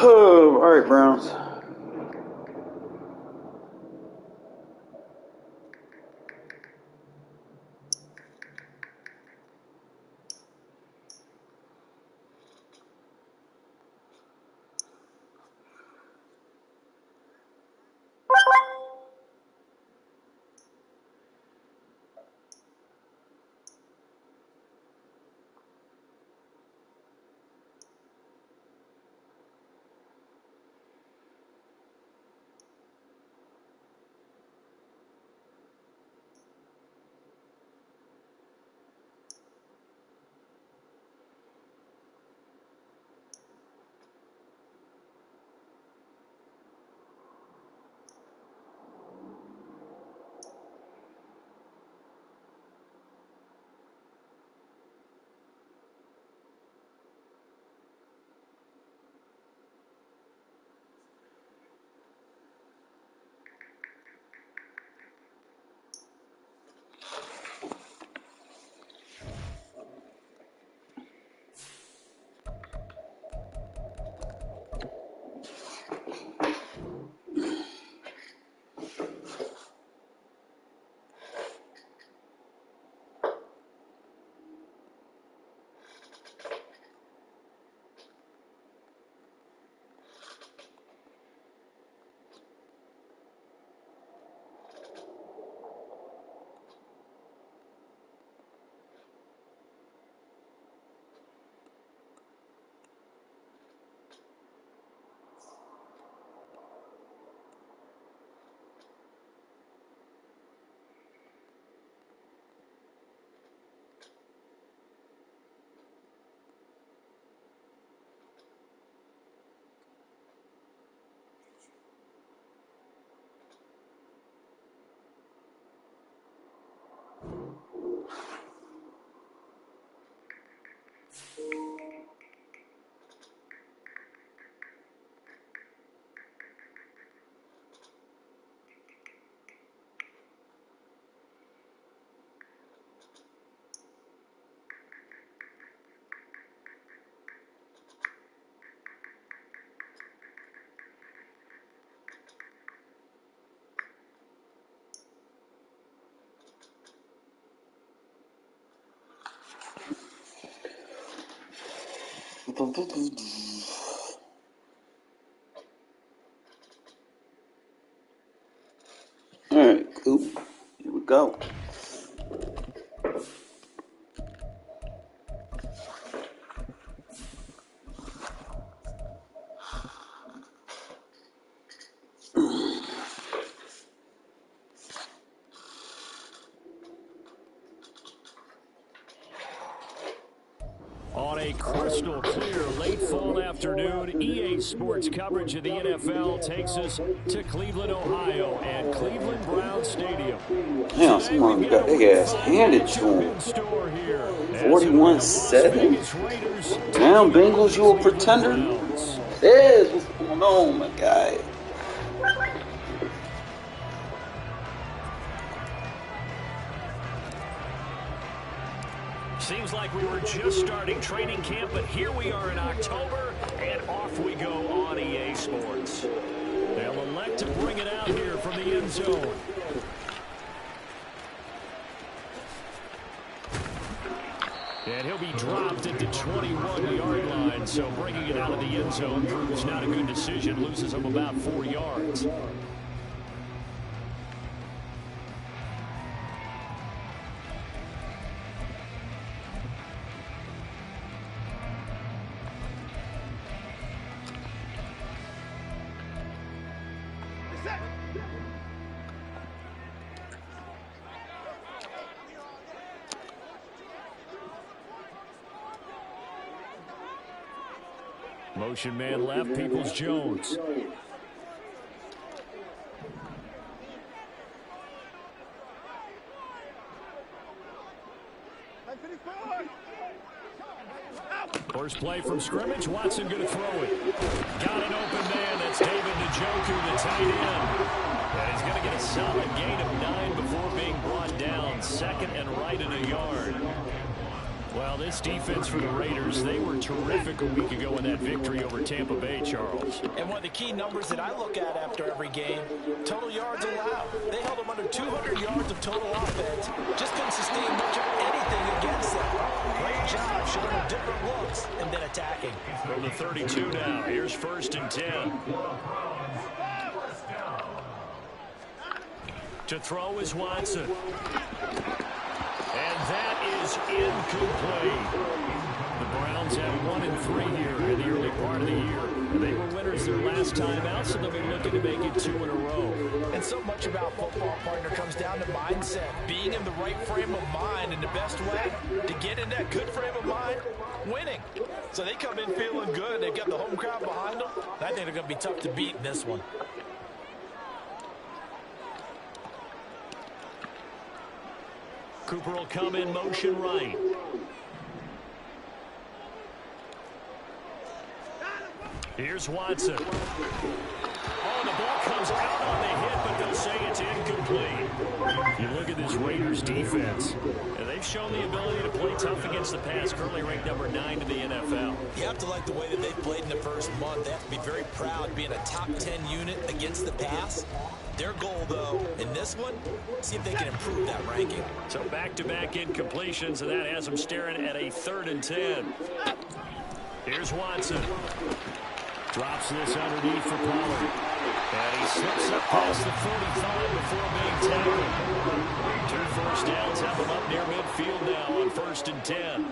Oh, all right, Browns. All right, cool. Here we go. On a crystal clear late fall afternoon, EA Sports coverage of the NFL takes us to Cleveland, Ohio, and Cleveland Browns Stadium. Damn, someone got their ass handed to him. 41-7. Damn, Bengals, you a pretender? Yes, what's going on, my guy? Seems like we were just starting training camp, but here we are in October, and off we go on EA Sports. They'll elect to bring it out here from the end zone. And he'll be dropped at the 21-yard line, so bringing it out of the end zone proves not a good decision, loses him about 4 yards. Motion man left, Peoples-Jones. First play from scrimmage, Watson going to throw it. Got an open man, that's David Njoku, the tight end. And he's going to get a solid gain of 9 before being brought down. Second and right in a yard. Well, this defense for the Raiders, they were terrific a week ago in that victory over Tampa Bay, Charles. And one of the key numbers that I look at after every game, total yards allowed. They held them under 200 yards of total offense. Just couldn't sustain much of anything against them. Great job showing them different looks and then attacking. From the 32 now, here's 1st and 10. To throw is Watson. And that is incomplete. The Browns have 1 and 3 here in the early part of the year. They were winners their last time out, so they'll be looking to make it 2 in a row. And so much about football, partner, comes down to mindset. Being in the right frame of mind, and the best way to get in that good frame of mind, winning. So they come in feeling good. They've got the home crowd behind them. I think they're going to be tough to beat in this one. Cooper will come in motion right. Here's Watson. Oh, the ball comes out on the hit, but they'll say it's incomplete. You look at this Raiders defense, and they've shown the ability to play tough against the pass, currently ranked number 9 in the NFL. You have to like the way that they've played in the first month. They have to be very proud being a top 10 unit against the pass. Their goal, though, in this one, see if they can improve that ranking. So back-to-back incompletions, and that has them staring at a 3rd and 10. Here's Watson. Drops this underneath for Pollard. And he slips up past the 45 before being tackled. 2 first downs have him up near midfield now on 1st and 10.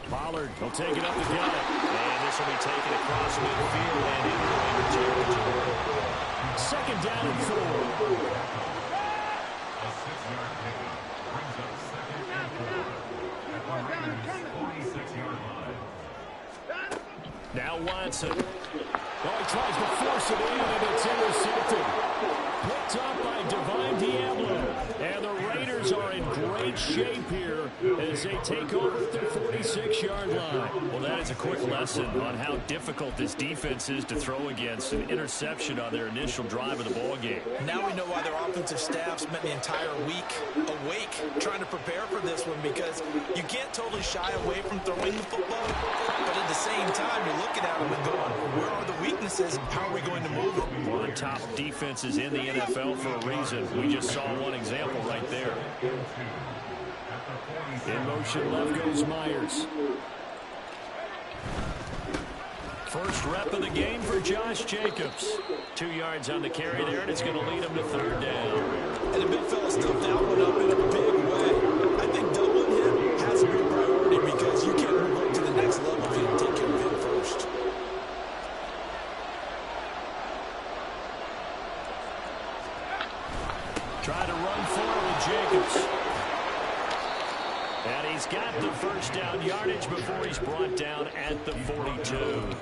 Pollard will take it up the gut. And this will be taken across midfield and into the Raider territory. 2nd down and 4. A 6-yard pickup brings up 2nd and 4 at the Raiders' 46-yard line. Now Watson. Well, he tries to force it in, and it's intercepted. Picked up by Divine Diablo. And the Raiders are in great shape here as they take over at their 46-yard line. Well, that is a quick lesson on how difficult this defense is to throw against. An interception on their initial drive of the ballgame. Now we know why their offensive staff spent the entire week awake trying to prepare for this one, because you can't totally shy away from throwing the football, but at the same time, you're looking at them and going, where are the weaknesses? How are we going to move it? One of the top defenses in the NFL for a reason. We just saw one example right there. In motion left goes Myers. First rep of the game for Josh Jacobs. 2 yards on the carry there, and it's going to lead him to 3rd down. And the big fella stuffed that one up in a big way. I think doubling him has to be a priority, because you can't move up to the next level if you don't take care of him first. Try to run forward with Jacobs. And he's got the first down yardage before he's brought down at the 42.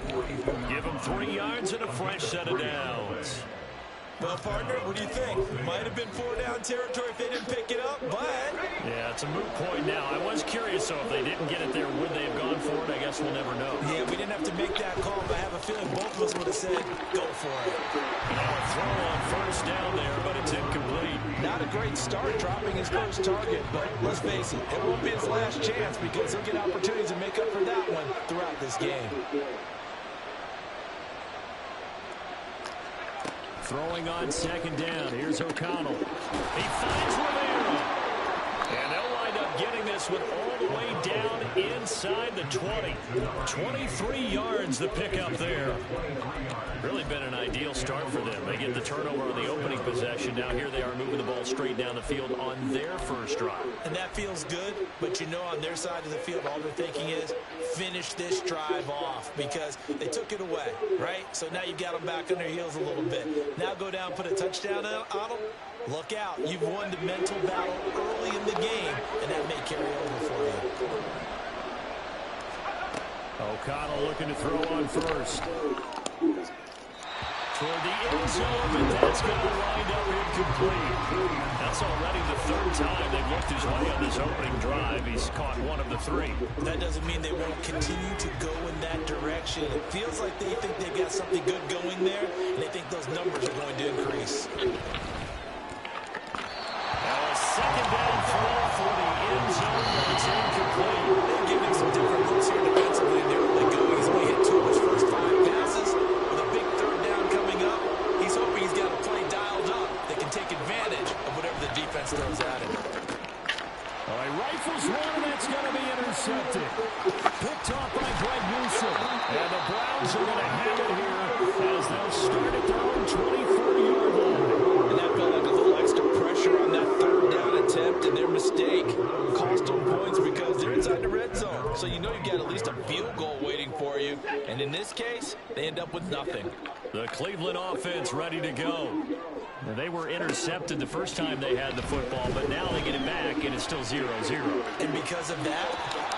Give him 3 yards and a fresh set of downs. Well, partner, what do you think? Might have been 4-down territory if they didn't pick it up, but... Yeah, it's a moot point now. I was curious, so if they didn't get it there, would they have gone for it? I guess we'll never know. Yeah, we didn't have to make that call, but I have a feeling both of us would have said, go for it. Now a throw on 1st down there, but it's incomplete. Not a great start dropping his first target, but let's face it, it won't be his last chance, because he'll get opportunities to make up for that one throughout this game. Throwing on 2nd down. Here's O'Connell. He finds Rivera. And they'll wind up getting this one all the way down inside the 20. 23 yards the pickup there. Really been an ideal start for them. They get the turnover on the opening possession. Now here they are moving the ball straight down the field on their first drive. And that feels good, but you know on their side of the field, all they're thinking is finish this drive off, because they took it away, right? So now you got them back on their heels a little bit. Now go down, put a touchdown on them. Look out. You've won the mental battle early in the game, and that may carry over for you. O'Connell looking to throw on 1st. Toward the end zone, but that's going to wind up incomplete. That's already the 3rd time they've looked his way on this opening drive. He's caught 1 of the 3. That doesn't mean they won't continue to go in that direction. It feels like they think they got something good going there, and they think those numbers are going to increase. Now a 2nd down throw for the end zone, but it's incomplete. They're giving some different looks here defensively in the early going. He's only hit 2 of his first 5 passes. With a big third down coming up, he's hoping he's got a play dialed up that can take advantage of whatever the defense throws at him. All right, rifles one, and that's going to be intercepted. Picked off by Greg Newsome. And the Browns are going to have it here as they'll start at their own 24-yard line. And that felt like a little extra pressure on that third down attempt, and their mistake cost them points because they're inside the red zone. So you know you've got at least a field goal waiting for you. And in this case, they end up with nothing. The Cleveland offense ready to go. Now, they were intercepted the first time they had the football, but now they get it back, and it's still 0-0. And because of that,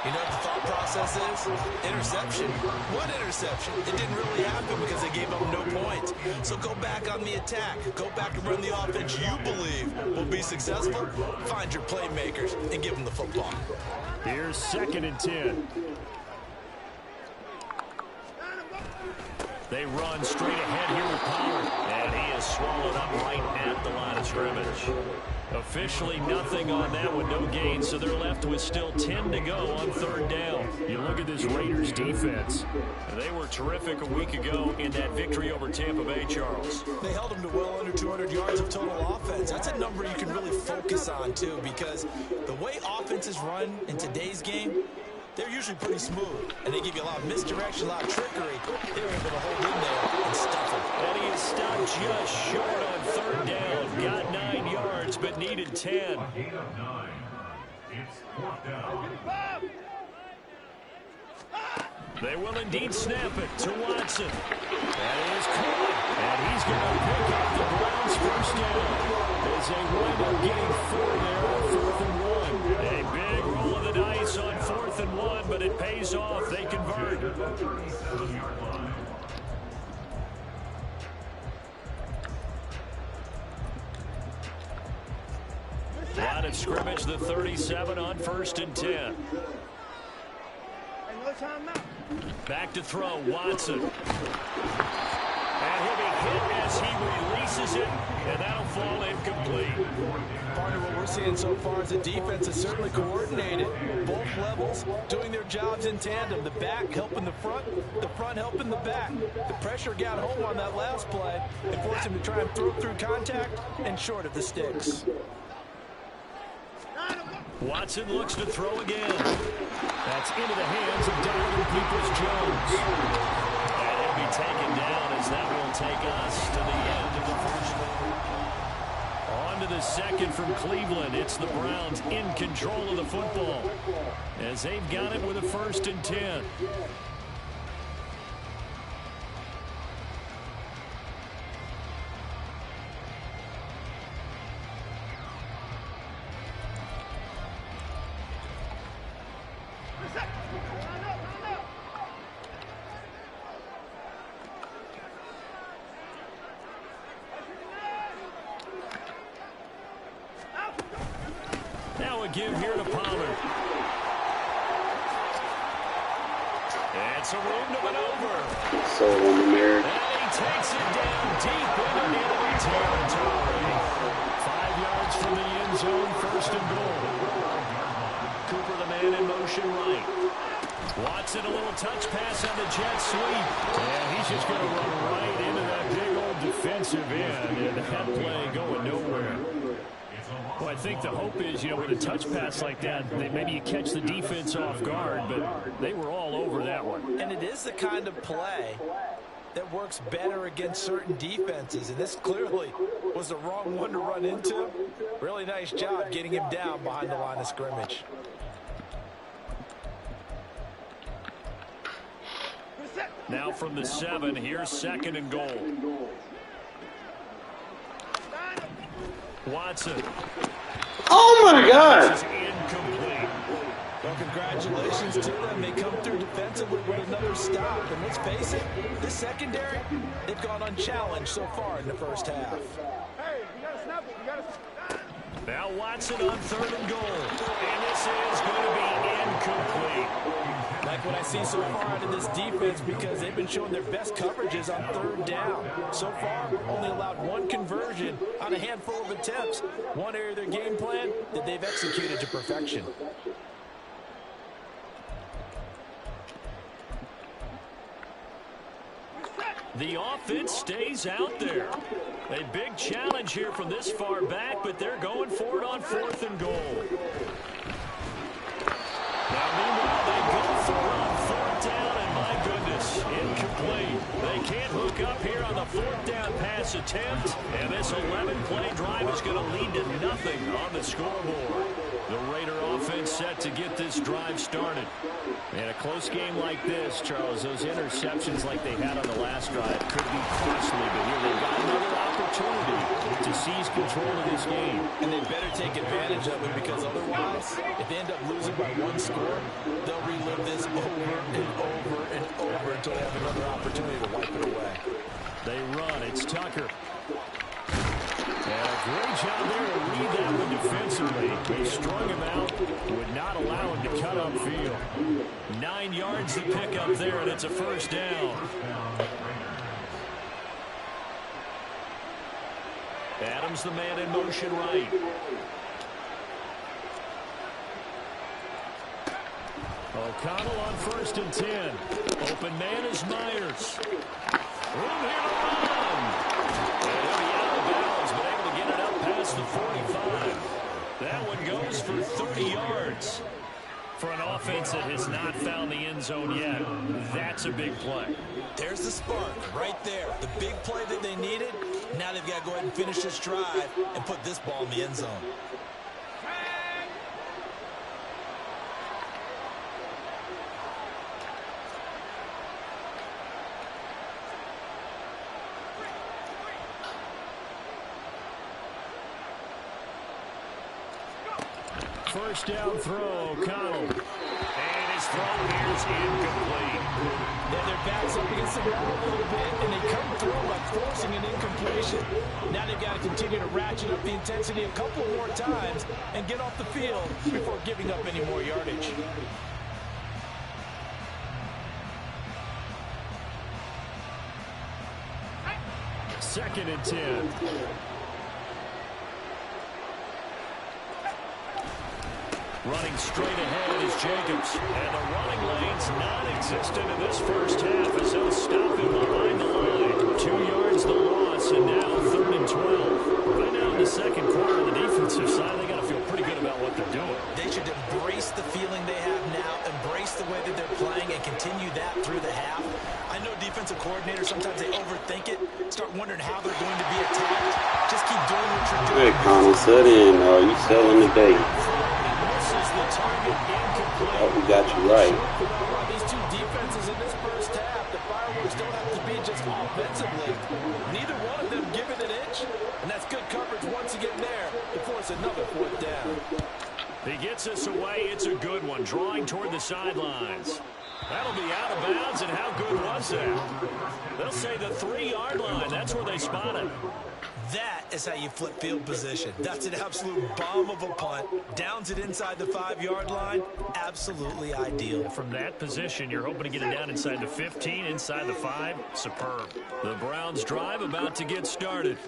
you know what the thought process is? Interception. What interception? It didn't really happen because they gave up no points. So go back on the attack. Go back and run the offense you believe will be successful. Find your playmakers and give them the football. Here's 2nd and 10. They run straight ahead here with Pollard, and he is swallowed up right at the line of scrimmage. Officially nothing on that one, no gain, so they're left with still 10 to go on 3rd down. You look at this Raiders defense. They were terrific a week ago in that victory over Tampa Bay, Charles. They held them to well under 200 yards of total offense. That's a number you can really focus on, too, because the way offenses run in today's game, they're usually pretty smooth, and they give you a lot of misdirection, a lot of trickery. They're able to hold in there and stuff it. And he is stopped just short on 3rd down. Got 9 yards, but needed 10. A gain of 9. It's 4th down. They will indeed snap it to Watson. That is caught, and he's going to pick up the Browns' first down as they wind up getting 4 there on 4th and 1. A big roll of the dice on 4th and 1, but it pays off. They convert. 37-yard line. Line of scrimmage, the 37 on 1st and 10. Back to throw, Watson. And he'll be hit as he releases it, and that'll fall incomplete. Part of what we're seeing so far is the defense is certainly coordinated. Both levels doing their jobs in tandem. The back helping the front helping the back. The pressure got home on that last play and forced him to try and throw through contact and short of the sticks. Watson looks to throw again. That's into the hands of Donovan Peoples-Jones. And he'll be taken down as that will take us to the end of the first one. On to the 2nd from Cleveland. It's the Browns in control of the football as they've got it with a 1st and 10. Now a give here to Pollard. And some room to maneuver. So on the mirror. And he takes it down deep into enemy territory. 5 yards from the end zone, 1st and goal. Cooper, the man in motion right. Watson, a little touch pass on the jet sweep. And he's just going to run right into that big old defensive end. And that play going nowhere. Well, I think the hope is, with a touch pass like that, maybe you catch the defense off guard, but they were all over that one. And it is the kind of play that works better against certain defenses, and this clearly was the wrong one to run into. Really nice job getting him down behind the line of scrimmage. Now from the 7, here's 2nd and goal. Watson. Oh my God! This is incomplete. Well, congratulations to them. They come through defensively with another stop. And let's face it, this secondary, they've gone unchallenged so far in the first half. Hey, you gotta snap it. You gotta. Now Watson on 3rd and goal. And this is going to be incomplete. Like what I seen so far out of this defense because they've been showing their best coverages on third down. So far, only allowed one conversion on a handful of attempts. One area of their game plan that they've executed to perfection. The offense stays out there. A big challenge here from this far back, but they're going for it on 4th and goal. Now, meanwhile, they go for it on 4th down, and my goodness, incomplete. They can't hook up here on the 4th down pass attempt, and this 11-play drive is going to lead to nothing on the scoreboard. The Raider offense set to get this drive started. In a close game like this, Charles, those interceptions like they had on the last drive could be costly, but here they've got another opportunity to seize control of this game. And they better take advantage of it because otherwise, if they end up losing by one score, they'll relive this over and over and over until they have another opportunity to wipe it away. They run. It's Tucker. And a great job there to read that one defensively. They strung him out, would not allow him to cut upfield. 9 yards to pick up there, and it's a first down. Adams, the man in motion right. O'Connell on 1st and 10. Open man is Myers. Room here to run. And he'll be out of bounds, but able to get it up past the 45. That one goes for 30 yards. For an offense that has not found the end zone yet, that's a big play. There's the spark right there. The big play that they needed. Now they've got to go ahead and finish this drive and put this ball in the end zone. First down throw, O'Connell. And his throw here is incomplete. Now their back's up against the wall a little bit, and they come through by forcing an incompletion. Now they've got to continue to ratchet up the intensity a couple more times and get off the field before giving up any more yardage. Second and 10. Running straight ahead is Jacobs. And the running lane's non-existent in this first half as they'll stop him behind the line. 2 yards the loss, and now 3rd and 12. Right now in the second quarter on the defensive side, they got to feel pretty good about what they're doing. They should embrace the feeling they have now, embrace the way that they're playing, and continue that through the half. I know defensive coordinators, sometimes they overthink it, start wondering how they're going to be attacked. Just keep doing what you're doing. Hey, Connell, set in. You selling today? Oh, we got you right. These two defenses in this first half, the fireworks don't have to be just offensively. Neither one of them give it an inch, and that's good coverage once again there to force another 4th down. He gets us away. It's a good one, drawing toward the sidelines. That'll be out of bounds, and how good was that? They'll say the 3-yard line. That's where they spot it. That is how you flip field position. That's an absolute bomb of a punt. Downs it inside the 5-yard line. Absolutely ideal. From that position, you're hoping to get it down inside the 15, inside the 5. Superb. The Browns drive about to get started.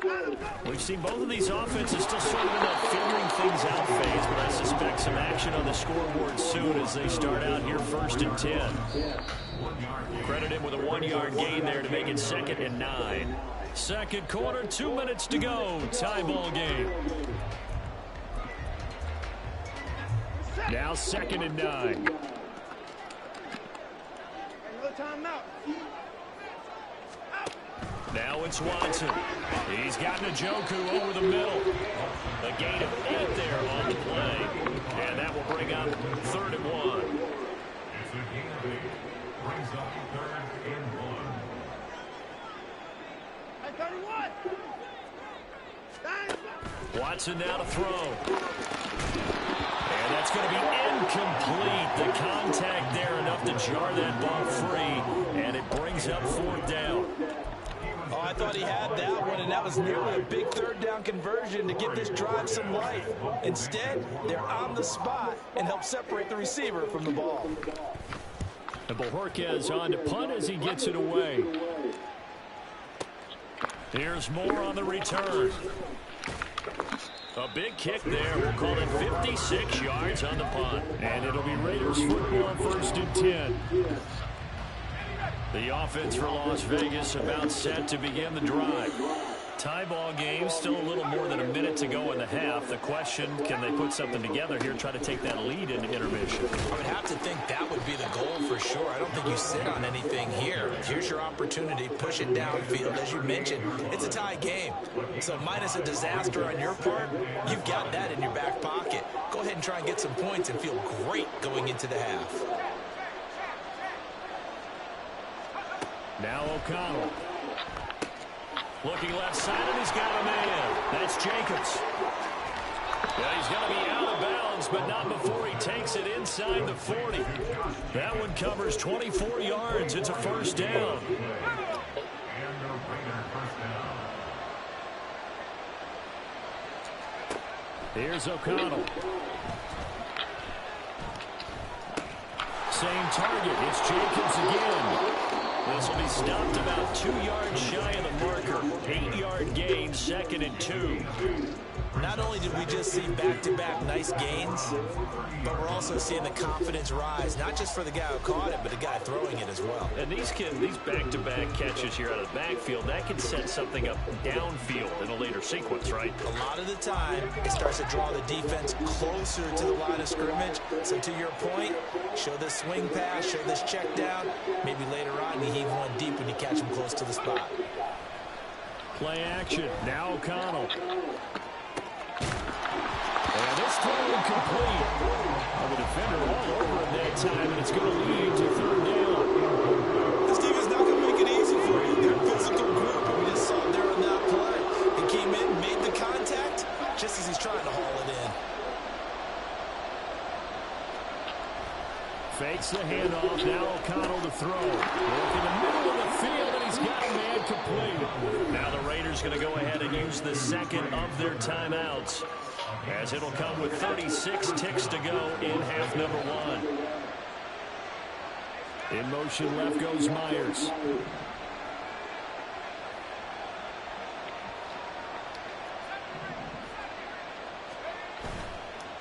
We've seen both of these offenses still sort of in that figuring things out phase, but I suspect some action on the scoreboard soon as they start out here 1st and 10. Credit him with a 1-yard gain there to make it 2nd and 9. Second quarter, 2 minutes to go. Tie ball game. Now 2nd and 9. Another timeout. Now it's Watson. He's got Njoku over the middle. A gain of 8 there on the play. And that will bring up 3rd and 1. It's a gain of 8. Brings up 3rd and 1. 31. Watson now to throw. And that's going to be incomplete. The contact there enough to jar that ball free. And it brings up 4th down. Oh, I thought he had that one, and that was nearly a big 3rd down conversion to give this drive some life. Instead, they're on the spot and help separate the receiver from the ball. And Bojorquez on to punt as he gets it away. Here's more on the return. A big kick there. We'll call it 56 yards on the punt. And it'll be Raiders football, 1st and 10. The offense for Las Vegas about set to begin the drive. Tie ball game, still a little more than a minute to go in the half. The question, can they put something together here, try to take that lead into intermission? I would have to think that would be the goal for sure. I don't think you sit on anything here. Here's your opportunity. Push it downfield. As you mentioned, it's a tie game. So minus a disaster on your part, you've got that in your back pocket. Go ahead and try and get some points and feel great going into the half. Now O'Connell. Looking left side, and he's got a man. That's Jacobs. Yeah, he's going to be out of bounds, but not before he takes it inside the 40. That one covers 24 yards. It's a 1st down. Here's O'Connell. Same target. It's Jacobs again. This will be stopped about 2 yards shy of the marker. 8-yard gain, 2nd and 2. Not only did we just see back-to-back nice gains, but we're also seeing the confidence rise, not just for the guy who caught it, but the guy throwing it as well. And these back-to-back catches here out of the backfield, that can set something up downfield in a later sequence, right? A lot of the time, it starts to draw the defense closer to the line of scrimmage. So to your point, show this swing pass, show this check down. Maybe later on, you heave one deep when you catch him close to the spot. Play action. Now O'Connell. And this throw incomplete. The defender all over him that time, and it's going to lead to 3rd down. This defense not going to make it easy for you. They're a physical group, and we just saw it there on that play. He came in, made the contact, just as he's trying to haul it in. Fakes the handoff. Now O'Connell to throw. Work in the middle of the field, and he's got a man complete. Now the Raiders going to go ahead and use the 2nd of their timeouts, as it'll come with 36 ticks to go in half number 1. In motion left goes Myers.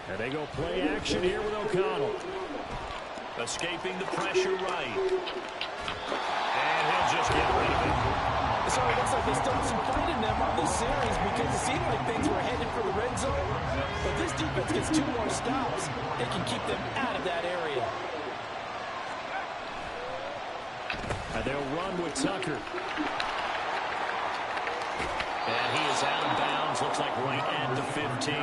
And they go play action here with O'Connell. Escaping the pressure right. And he'll just get rid of it. So it looks like they started some fight in them on this series because it seemed like things were headed for the red zone. But this defense gets 2 more stops. They can keep them out of that area. And they'll run with Tucker. And he is out of bounds. Looks like right at the 15.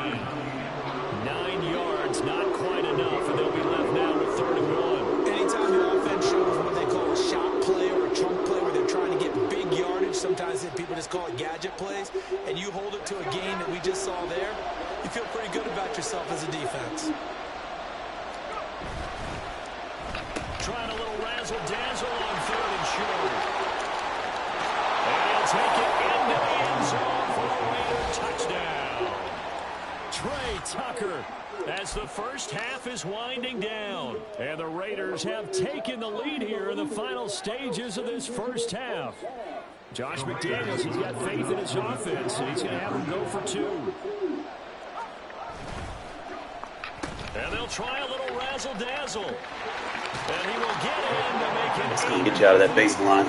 9 yards, not quite enough. And they'll be left now with 3rd and 1. Anytime the offense shows what they call a shot play or a chunk play where they're trying to get big yardage, sometimes people just call it gadget plays, and you hold it to a gain that we just saw there, you feel pretty good about yourself as a defense. Trying a little razzle-dazzle on 3rd and short. And he'll take it into the end zone for a Raider touchdown. Trey Tucker, as the first half is winding down. And the Raiders have taken the lead here in the final stages of this first half. Josh McDaniels, he's got faith in his offense, and he's going to have them go for 2. And they'll try a little razzle-dazzle. And he will get in to make it. It's going to get you out of that baseline.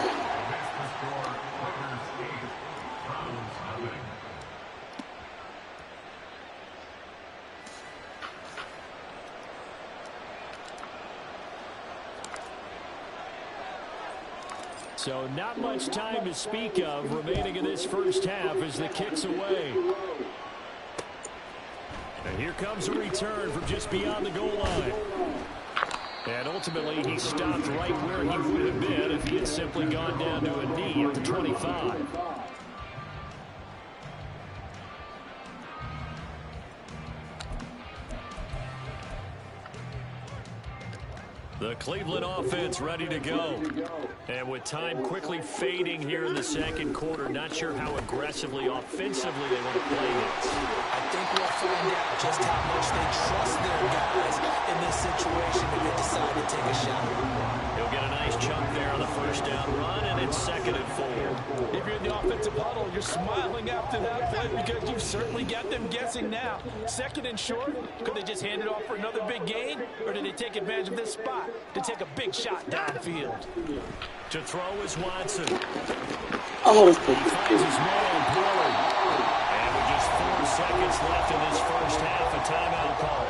So not much time to speak of remaining in this first half as the kick's away. And here comes a return from just beyond the goal line. And ultimately, he stopped right where he would have been if he had simply gone down to a knee at the 25. The Cleveland offense ready to go. And with time quickly fading here in the second quarter, not sure how aggressively, offensively they want to play this. I think we'll find out just how much they trust their guys in this situation if they decide to take a shot. He'll get run, and it's 2nd and 4. If you're in the offensive huddle, you're smiling after that play because you've certainly got them guessing now. 2nd and short, could they just hand it off for another big gain, or did they take advantage of this spot to take a big shot downfield? To throw is Watson. Oh, that's He pretty finds good. his man, Pollard. And with just 4 seconds left in this first half, a timeout call.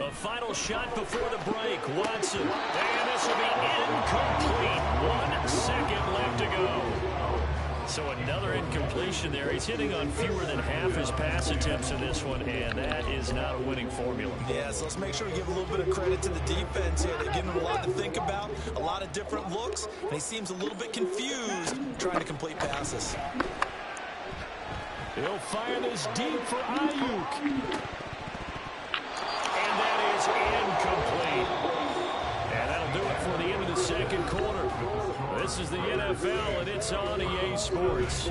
A final shot before the break. Watson. And this will be incomplete. 1 second left to go. So another incompletion there. He's hitting on fewer than half his pass attempts in this one, and that is not a winning formula. Yeah, so let's make sure we give a little bit of credit to the defense here. They're giving him a lot to think about, a lot of different looks, and he seems a little bit confused trying to complete passes. He'll fire this deep for Ayuk. And that is incomplete. And that'll do it for the end of the second quarter. This is the NFL, and it's on EA Sports.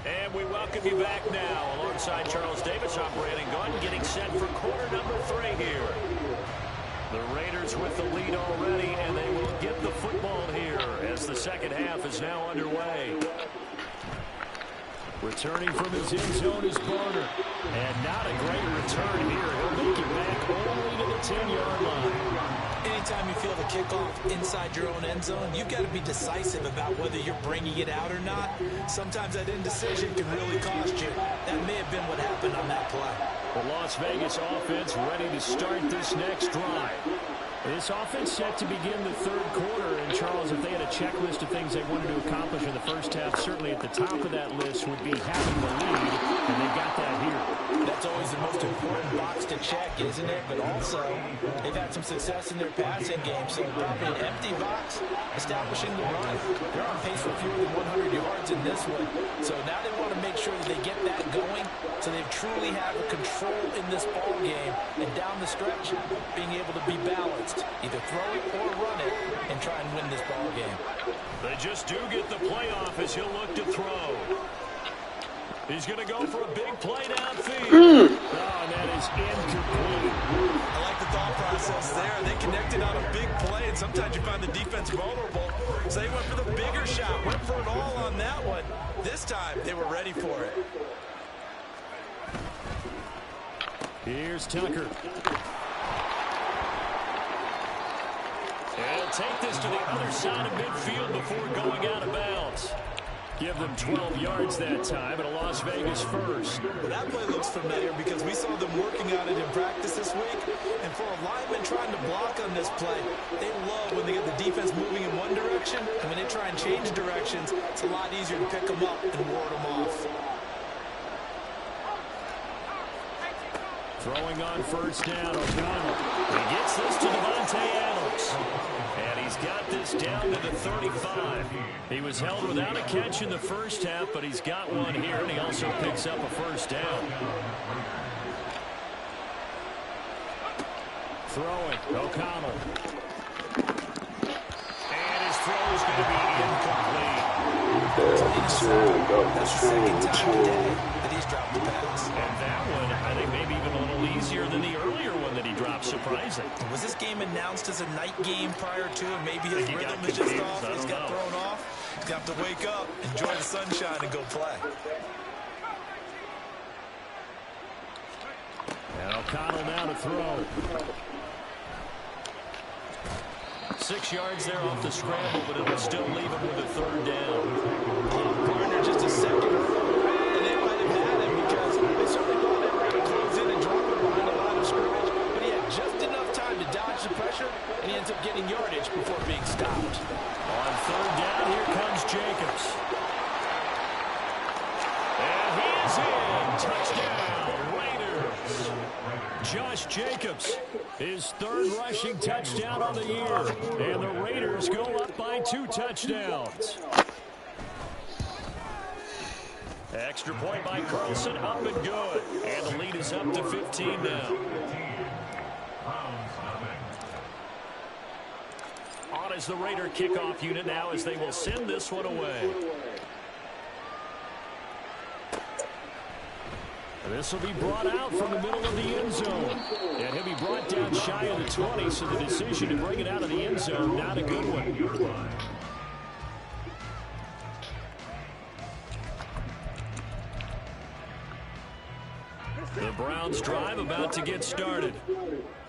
And we welcome you back now alongside Charles Davis, operating gun, getting set for quarter number 3 here. The Raiders with the lead already, and they will get the football here as the second half is now underway. Returning from his end zone is Barner. And not a great return here. He'll make it back only to the 10-yard line. Anytime you feel the kickoff inside your own end zone, you've got to be decisive about whether you're bringing it out or not. Sometimes that indecision can really cost you. That may have been what happened on that play. The Las Vegas offense ready to start this next drive. This offense set to begin the third quarter, and Charles, if they had a checklist of things they wanted to accomplish in the first half, certainly at the top of that list would be having the lead, and they got that here. That's always the most important box to check, isn't it? But also, they've had some success in their passing game, so probably an empty box, establishing the run. They're on pace for fewer than 100 yards in this one, so now they want to make sure that they get that going, so they truly have a control in this ball game, and down the stretch, being able to be balanced. Either throw it or run it and try and win this ball game. They just do get the playoff as he'll look to throw. He's going to go for a big play downfield. Oh, and that is incomplete. I like the thought process there. They connected on a big play, and sometimes you find the defense vulnerable. So they went for the bigger shot, went for it all on that one. This time, they were ready for it. Here's Tucker. And take this to the other side of midfield before going out of bounds. Give them 12 yards that time, and a Las Vegas first. Well, that play looks familiar because we saw them working on it in practice this week. And for a lineman trying to block on this play, they love when they get the defense moving in one direction. And when they try and change directions, it's a lot easier to pick them up and ward them off. Throwing on first down, O'Connell. He gets this to Devontae Adams. And he's got this down to the 35. He was held without a catch in the first half, but he's got one here, and he also picks up a first down. Throwing, O'Connell. And his throw is going to be incomplete. That's the second time today that he's dropped the pass. And that one, I think maybe even a little easier than the earlier one that he dropped, surprising. Was this game announced as a night game prior to, and maybe his rhythm is just off? He's got thrown off. He's going to have to wake up, enjoy the sunshine, and go play. And O'Connell now to throw. 6 yards there off the scramble, but it'll still leave him with a third down. Gardner just a second earlier, and they might have had him because they certainly thought they were going to close in and drop him behind the line of scrimmage, but he had just enough time to dodge the pressure, and he ends up getting yardage before being stopped. On third down, here comes Jacobs. And he is in. Touchdown, Raiders. Josh Jacobs, his third rushing touchdown of the year. And the Raiders go up by 2 touchdowns. Extra point by Carlson, up and good. And the lead lead is up to 15 now. On is the Raider kickoff unit now as they will send this one away. This will be brought out from the middle of the end zone. And he'll be brought down shy of the 20, so the decision to bring it out of the end zone, not a good one. The Browns drive about to get started.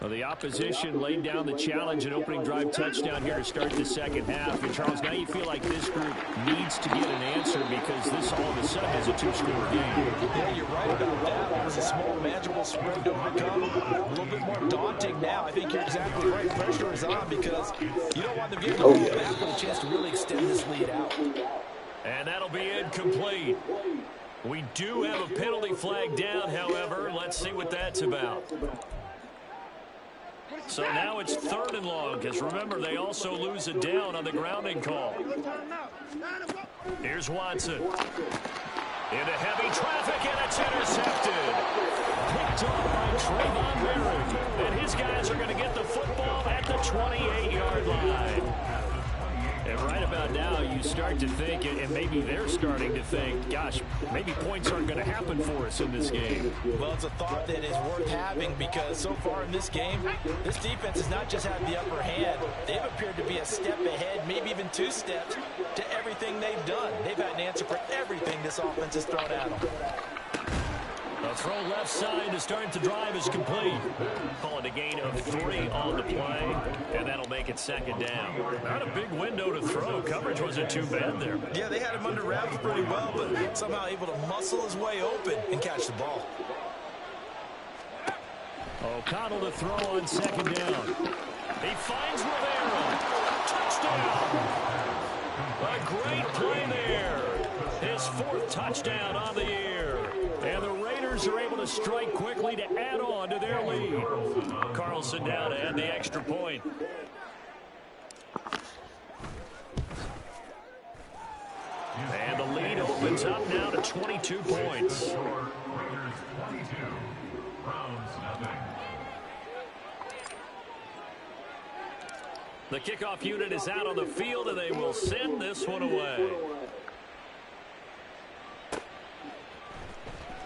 Well, the opposition laid down the challenge and opening drive touchdown here to start the second half. And, Charles, now you feel like this group needs to get an answer because this all of a sudden is a two-score game. Yeah, you're right about that. It was a small, manageable spread to overcome. A little bit more daunting now. I think you're exactly right. Pressure is on because you don't want them getting the ball back with a chance to really extend this lead out. And that'll be incomplete. We do have a penalty flag down, however. Let's see what that's about. So now it's 3rd and long, because remember, they also lose a down on the grounding call. Here's Watson. Into heavy traffic, and it's intercepted. Picked off by Trayvon Merrick. And his guys are going to get the football at the 28-yard line. And right about now, you start to think, and maybe they're starting to think, gosh, maybe points aren't going to happen for us in this game. Well, it's a thought that is worth having because so far in this game, this defense has not just had the upper hand. They've appeared to be a step ahead, maybe even 2 steps, to everything they've done. They've had an answer for everything this offense has thrown at them. A throw left side to start the drive is complete. Call it a gain of 3 on the play, and that'll make it 2nd down. Not a big window to throw. Coverage wasn't too bad there. Yeah, they had him under wraps pretty well, but somehow able to muscle his way open and catch the ball. O'Connell to throw on 2nd down. He finds Rivera. Touchdown. A great play there. His 4th touchdown on the year. And the Raiders are able to strike quickly to add on to their lead. Carlson down to add the extra point. And the lead opens up now to 22 points. The kickoff unit is out on the field, and they will send this one away.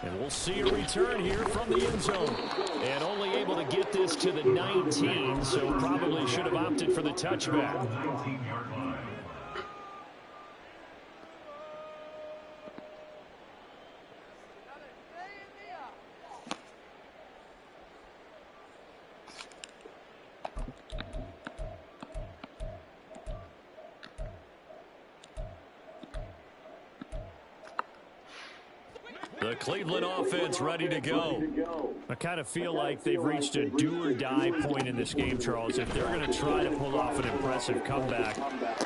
And we'll see a return here from the end zone. And only able to get this to the 19, so probably should have opted for the touchback. The Cleveland offense ready to go. I kind of feel like they've reached a do-or-die point in this game, Charles. If they're going to try to pull off an impressive comeback,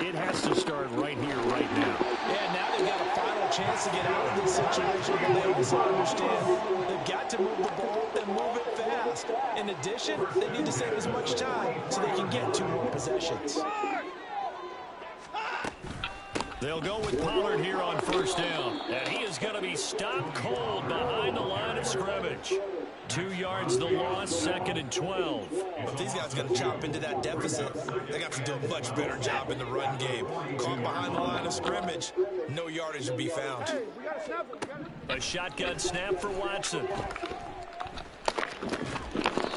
it has to start right here, right now. Yeah, now they've got a final chance to get out of this situation, but they also understand they've got to move the ball and move it fast. In addition, they need to save as much time so they can get 2 more possessions. They'll go with Pollard here on 1st down. And he is going to be stopped cold behind the line of scrimmage. 2 yards the loss, 2nd and 12. If these guys got to chop into that deficit, they got to do a much better job in the run game. Caught behind the line of scrimmage, no yardage to be found. A shotgun snap for Watson.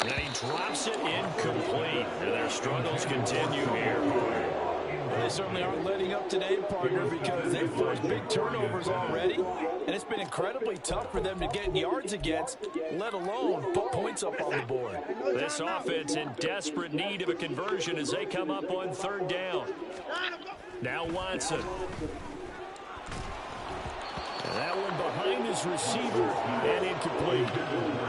And he drops it incomplete. And their struggles continue here. They certainly aren't letting up today, partner, because they've forced big turnovers already, and it's been incredibly tough for them to get yards against, let alone put points up on the board. This offense in desperate need of a conversion as they come up on 3rd down. Now Watson. And that one behind his receiver and incomplete.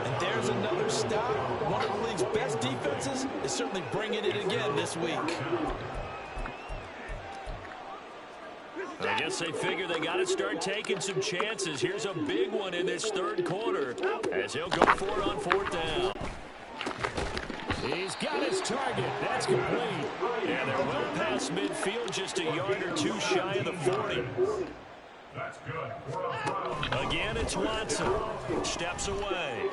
And there's another stop. One of the league's best defenses is certainly bringing it again this week. I guess they figure they got to start taking some chances. Here's a big one in this 3rd quarter as he'll go for it on 4th down. He's got his target. That's complete. And they're well past midfield, just a yard or 2 shy of the 40. That's good. Again, it's Watson. Steps away.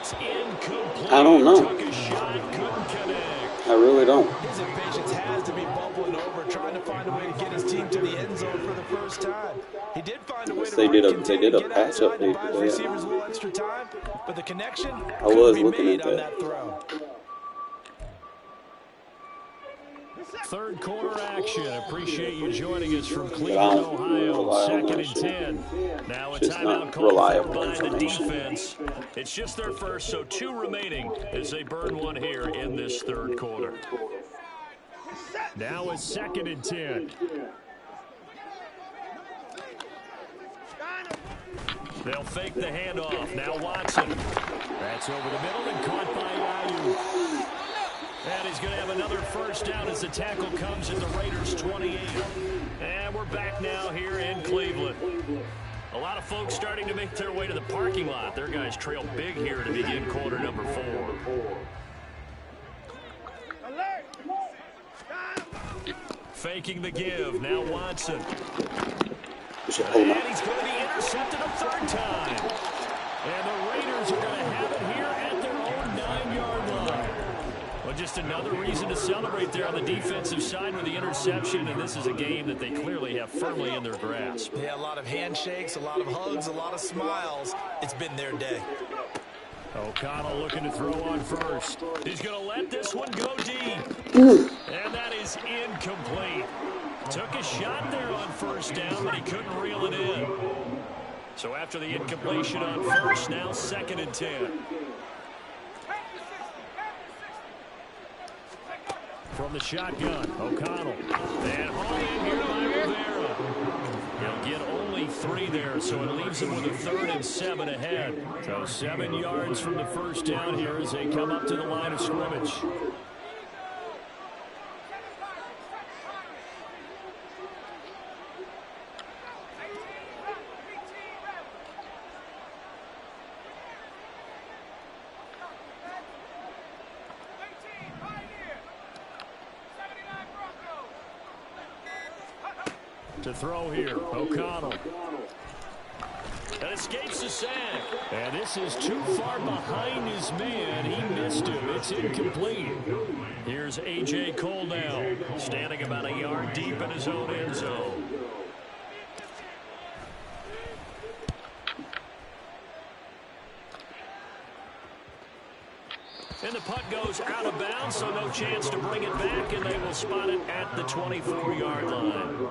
It's incomplete. I don't know. Took a shot, couldn't connect. I really don't. His impatience has to be bubbling over, trying to find a way to get his team to the end zone for the first time. He did find a way to They did a get patch outside update and buy his today. receivers a little extra time, but the connection I was couldn't be looking made at on that. that throw. Third quarter action. Appreciate you joining us from Cleveland, Ohio. Second and 10. Now a Just timeout not called reliable by the information. defense. It's just their first, so 2 remaining as they burn one here in this third quarter. Now it's second and 10. They'll fake the handoff. Now Watson. That's over the middle and caught by Ayuk. And he's going to have another first down as the tackle comes at the Raiders' 28. And we're back now here in Cleveland. A lot of folks starting to make their way to the parking lot. Their guys trail big here to begin quarter number 4. Faking the give. Now Watson. And he's going to be intercepted a third time. And the Raiders are going to have it here at their own 9-yard line. Well, just another reason to celebrate there on the defensive side with the interception, and this is a game that they clearly have firmly in their grasp. Yeah, a lot of handshakes, a lot of hugs, a lot of smiles. It's been their day. O'Connell looking to throw on first. He's going to let this one go deep. And that is incomplete. Took a shot there on first down, but he couldn't reel it in. So after the incompletion on first, now second and 10. From the shotgun, O'Connell. And hauled in here by Rivera. He'll get only 3 there, so it leaves him with a 3rd and 7 ahead. So 7 yards from the first down here as they come up to the line of scrimmage. To throw here, O'Connell. And escapes the sack. And this is too far behind his man. He missed him. It's incomplete. Here's A.J. Cole now, standing about a yard deep in his own end zone. And the punt goes out of bounds, so no chance to bring it back, and they will spot it at the 24-yard line.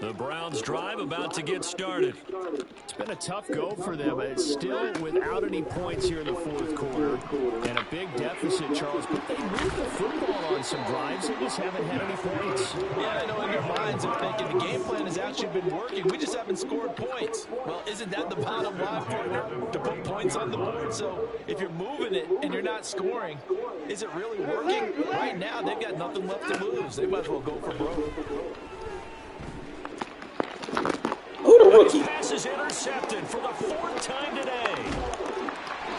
The Browns drive about to get started. It's been a tough go for them, but it's still without any points here in the fourth quarter. And a big deficit, Charles, but they moved the football on some drives. They just haven't had any points. Yeah, I know in their minds they're thinking the game plan has actually been working. We just haven't scored points. Well, isn't that the bottom line, partner? To put points on the board. So if you're moving it and you're not scoring, is it really working? Right now, they've got nothing left to lose. They might as well go for broke. His pass is intercepted for the 4th time today.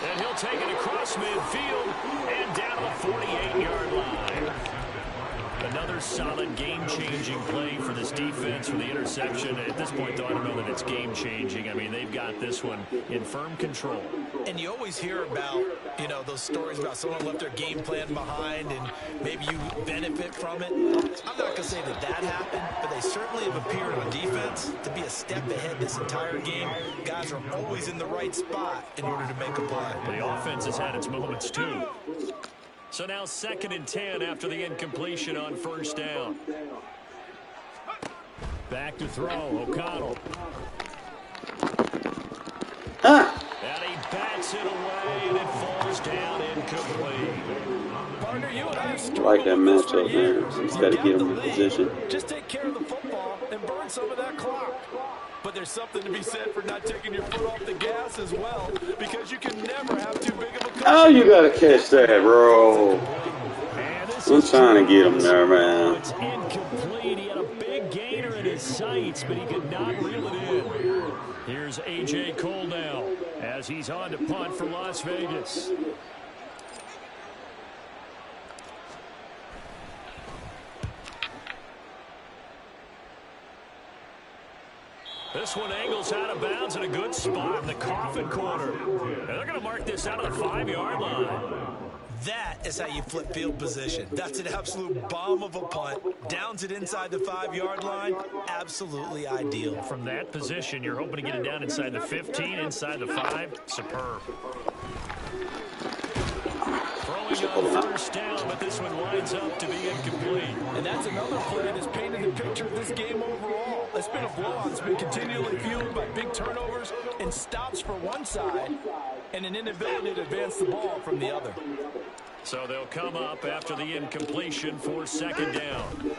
And he'll take it across midfield and down to the 48-yard line. Another solid game-changing play for this defense for the interception. At this point, though, I don't know that it's game-changing. I mean, they've got this one in firm control. And you always hear about, you know, those stories about someone left their game plan behind and maybe you benefit from it. I'm not going to say that that happened, but they certainly have appeared on defense to be a step ahead this entire game. Guys are always in the right spot in order to make a play. The offense has had its moments, too. So now 2nd and 10 after the incompletion on first down. Back to throw, O'Connell. And he bats it away, and it falls down incomplete. Partner, you and I I like that matchup there. He's got to get him in position. Just take care of the football and burn some of that clock. But there's something to be said for not taking your foot off the gas as well, because you can never have too big of a cushion. Oh, you got to catch that, bro. I'm trying to get him there, man. It's incomplete. He had a big gainer in his sights, but he could not reel it in. Here's A.J. Cole now as he's on to punt for Las Vegas. This one angles out of bounds in a good spot in the coffin corner. And they're going to mark this out of the 5-yard line. That is how you flip field position. That's an absolute bomb of a punt. Downs it inside the 5-yard line. Absolutely ideal. From that position, you're hoping to get it down inside the 15, inside the 5. Superb. Throwing on first down, but this one winds up to be incomplete. And that's another play that's painted the picture of this game overall. It's been a blowout. It's been continually fueled by big turnovers and stops for one side and an inability to advance the ball from the other. So they'll come up after the incompletion for second down.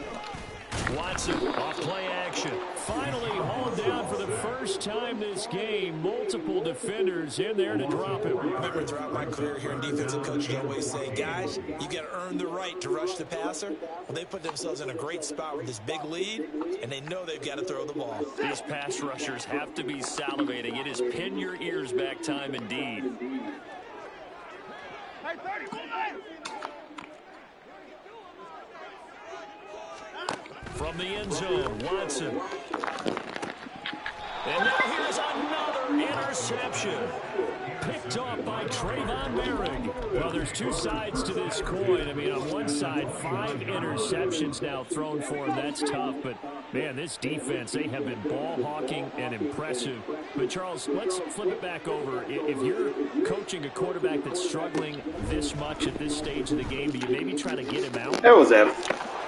Watson off play action. Finally hauled down for the first time this game. Multiple defenders in there to drop him. Remember, throughout my career here in defensive coaching, I always say, guys, you got to earn the right to rush the passer. Well, they put themselves in a great spot with this big lead, and they know they've got to throw the ball. These pass rushers have to be salivating. It is pin your ears back time indeed. Hey, 31! From the end zone, Watson. And now here's another interception. Picked off by Trayvon Merrick. Well, there's two sides to this coin. I mean, on one side, 5 interceptions now thrown for him. That's tough. But, man, this defense, they have been ball hawking and impressive. But, Charles, let's flip it back over. If you're coaching a quarterback that's struggling this much at this stage of the game, do you maybe try to get him out? That was that.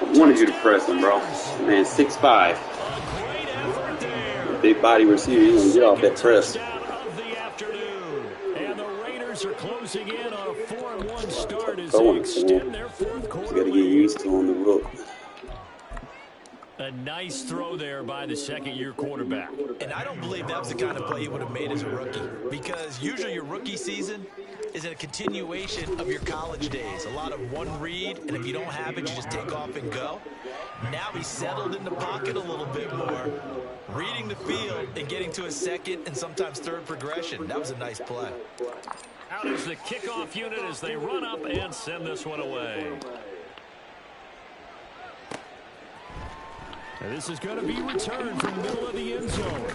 I wanted you to press him, bro. Man, 6'5". Big body receiver, he's going to get off that press. And the Raiders are closing in on a 4-1 start as they extend their fourth quarter. You got to get used to on the rook. A nice throw there by the second-year quarterback. And I don't believe that was the kind of play he would have made as a rookie, because usually your rookie season is a continuation of your college days. A lot of one read, and if you don't have it, you just take off and go. Now he's settled in the pocket a little bit more, reading the field and getting to a second and sometimes third progression. That was a nice play. Out is the kickoff unit as they run up and send this one away. And this is going to be returned from the middle of the end zone.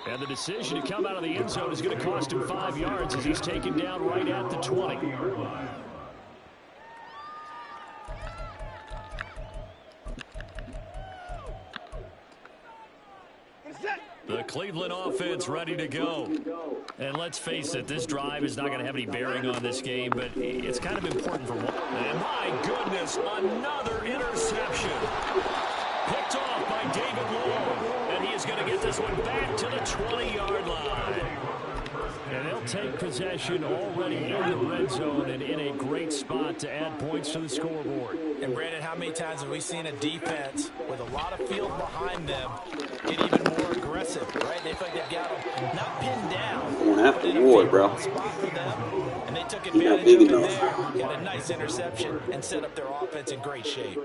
And the decision to come out of the end zone is going to cost him 5 yards as he's taken down right at the 20. The Cleveland offense ready to go. And let's face it, this drive is not going to have any bearing on this game, but it's kind of important for one. And my goodness, another interception. Picked off by David Long, and he is going to get this one back to the 20-yard line. And they'll take possession already in the red zone and in a great spot to add points to the scoreboard. And, Brandon, how many times have we seen a defense with a lot of field behind them get even more aggressive, right? They feel like they've got them not pinned down. Going after Ward, bro. Spot for them, and they took advantage of it there. Got a nice interception and set up their offense in great shape.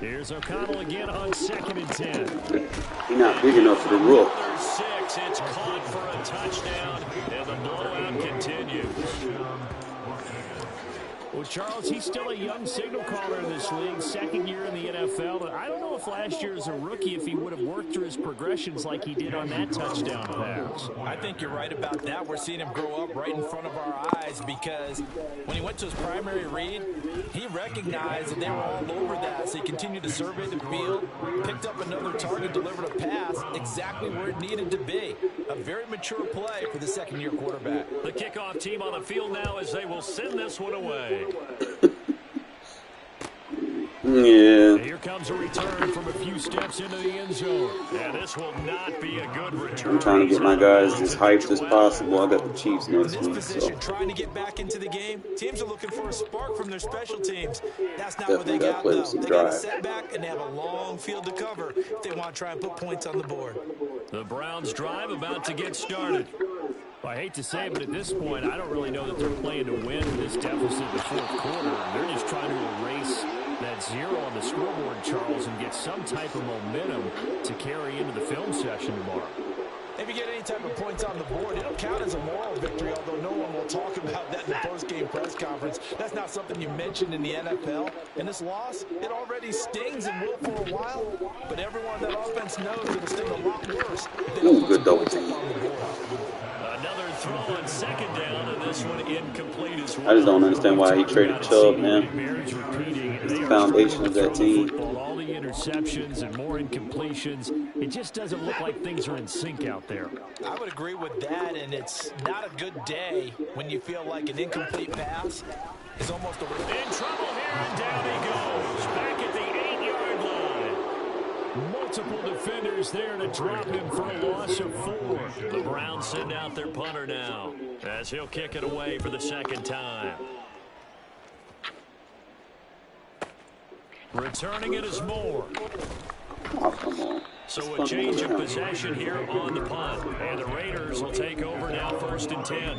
Here's O'Connell again on 2nd and 10. He's not big enough for the rook. 6, it's caught for a touchdown, and the blowout continues. Well, Charles, he's still a young signal caller in this league, second year in the NFL. But I don't know if last year as a rookie, if he would have worked through his progressions like he did on that touchdown pass. I think you're right about that. We're seeing him grow up right in front of our eyes because when he went to his primary read, he recognized that they were all over that. So he continued to survey the field, picked up another target, delivered a pass exactly where it needed to be. A very mature play for the second-year quarterback. The kickoff team on the field now as they will send this one away. Yeah. Here comes a return from a few steps into the end zone. And this will not be a good return. I'm trying to get my guys as hyped as possible. I got the Chiefs next In week, this so position, trying to get back into the game, teams are looking for a spark from their special teams. That's not what they got, though. They got a setback, and they have a long field to cover if they want to try and put points on the board. The Browns drive about to get started. Well, I hate to say it, but at this point, I don't really know that they're playing to win this deficit in the fourth quarter. They're just trying to erase that 0 on the scoreboard, Charles, and get some type of momentum to carry into the film session tomorrow. If you get any type of points on the board, it'll count as a moral victory, although no one will talk about that in the post-game press conference. That's not something you mentioned in the NFL. And this loss, it already stings and will for a while, but everyone on that offense knows it'll sting a lot worse if they don't put some points up on the board. Another throw on second down, and this one incomplete as well. I just don't understand why he traded Chubb, man. It's the foundation of that team. All the interceptions and more incompletions. It just doesn't look like things are in sync out there. I would agree with that, and it's not a good day when you feel like an incomplete pass is almost a... In trouble here, and down he goes. Back at the 8-yard line. Multiple defenders there to drop him for a loss of 4. The Browns send out their punter now as he'll kick it away for the second time. Returning it is Moore. Oh, come on. So a change of possession here on the punt. And the Raiders will take over now, 1st and 10.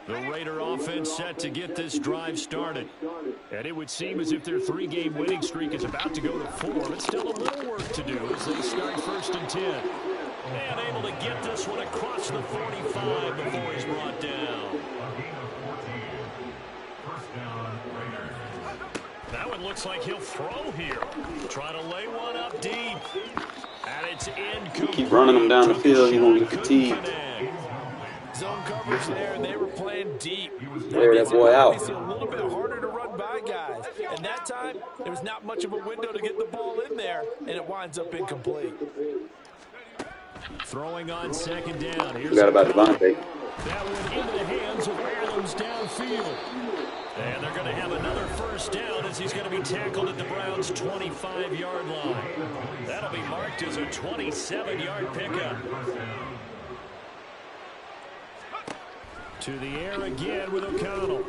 The Raider offense set to get this drive started. And it would seem as if their 3-game winning streak is about to go to 4, but still a little work to do as they start 1st and 10. And able to get this one across the 45 before he's brought down. That one looks like he'll throw here. Try to lay one up deep. And it's incomplete. Keep running him down the field, he won't get fatigued. Zone coverage there, and they were playing deep. Wear that boy out. Makes it a little bit harder to run by guys. And that time, there was not much of a window to get the ball in there, and it winds up incomplete. Throwing on second down. Forgot about Devontae. That one into the hands of Adams downfield. And they're going to have another first down as he's going to be tackled at the Browns' 25-yard line. That'll be marked as a 27-yard pickup. To the air again with O'Connell.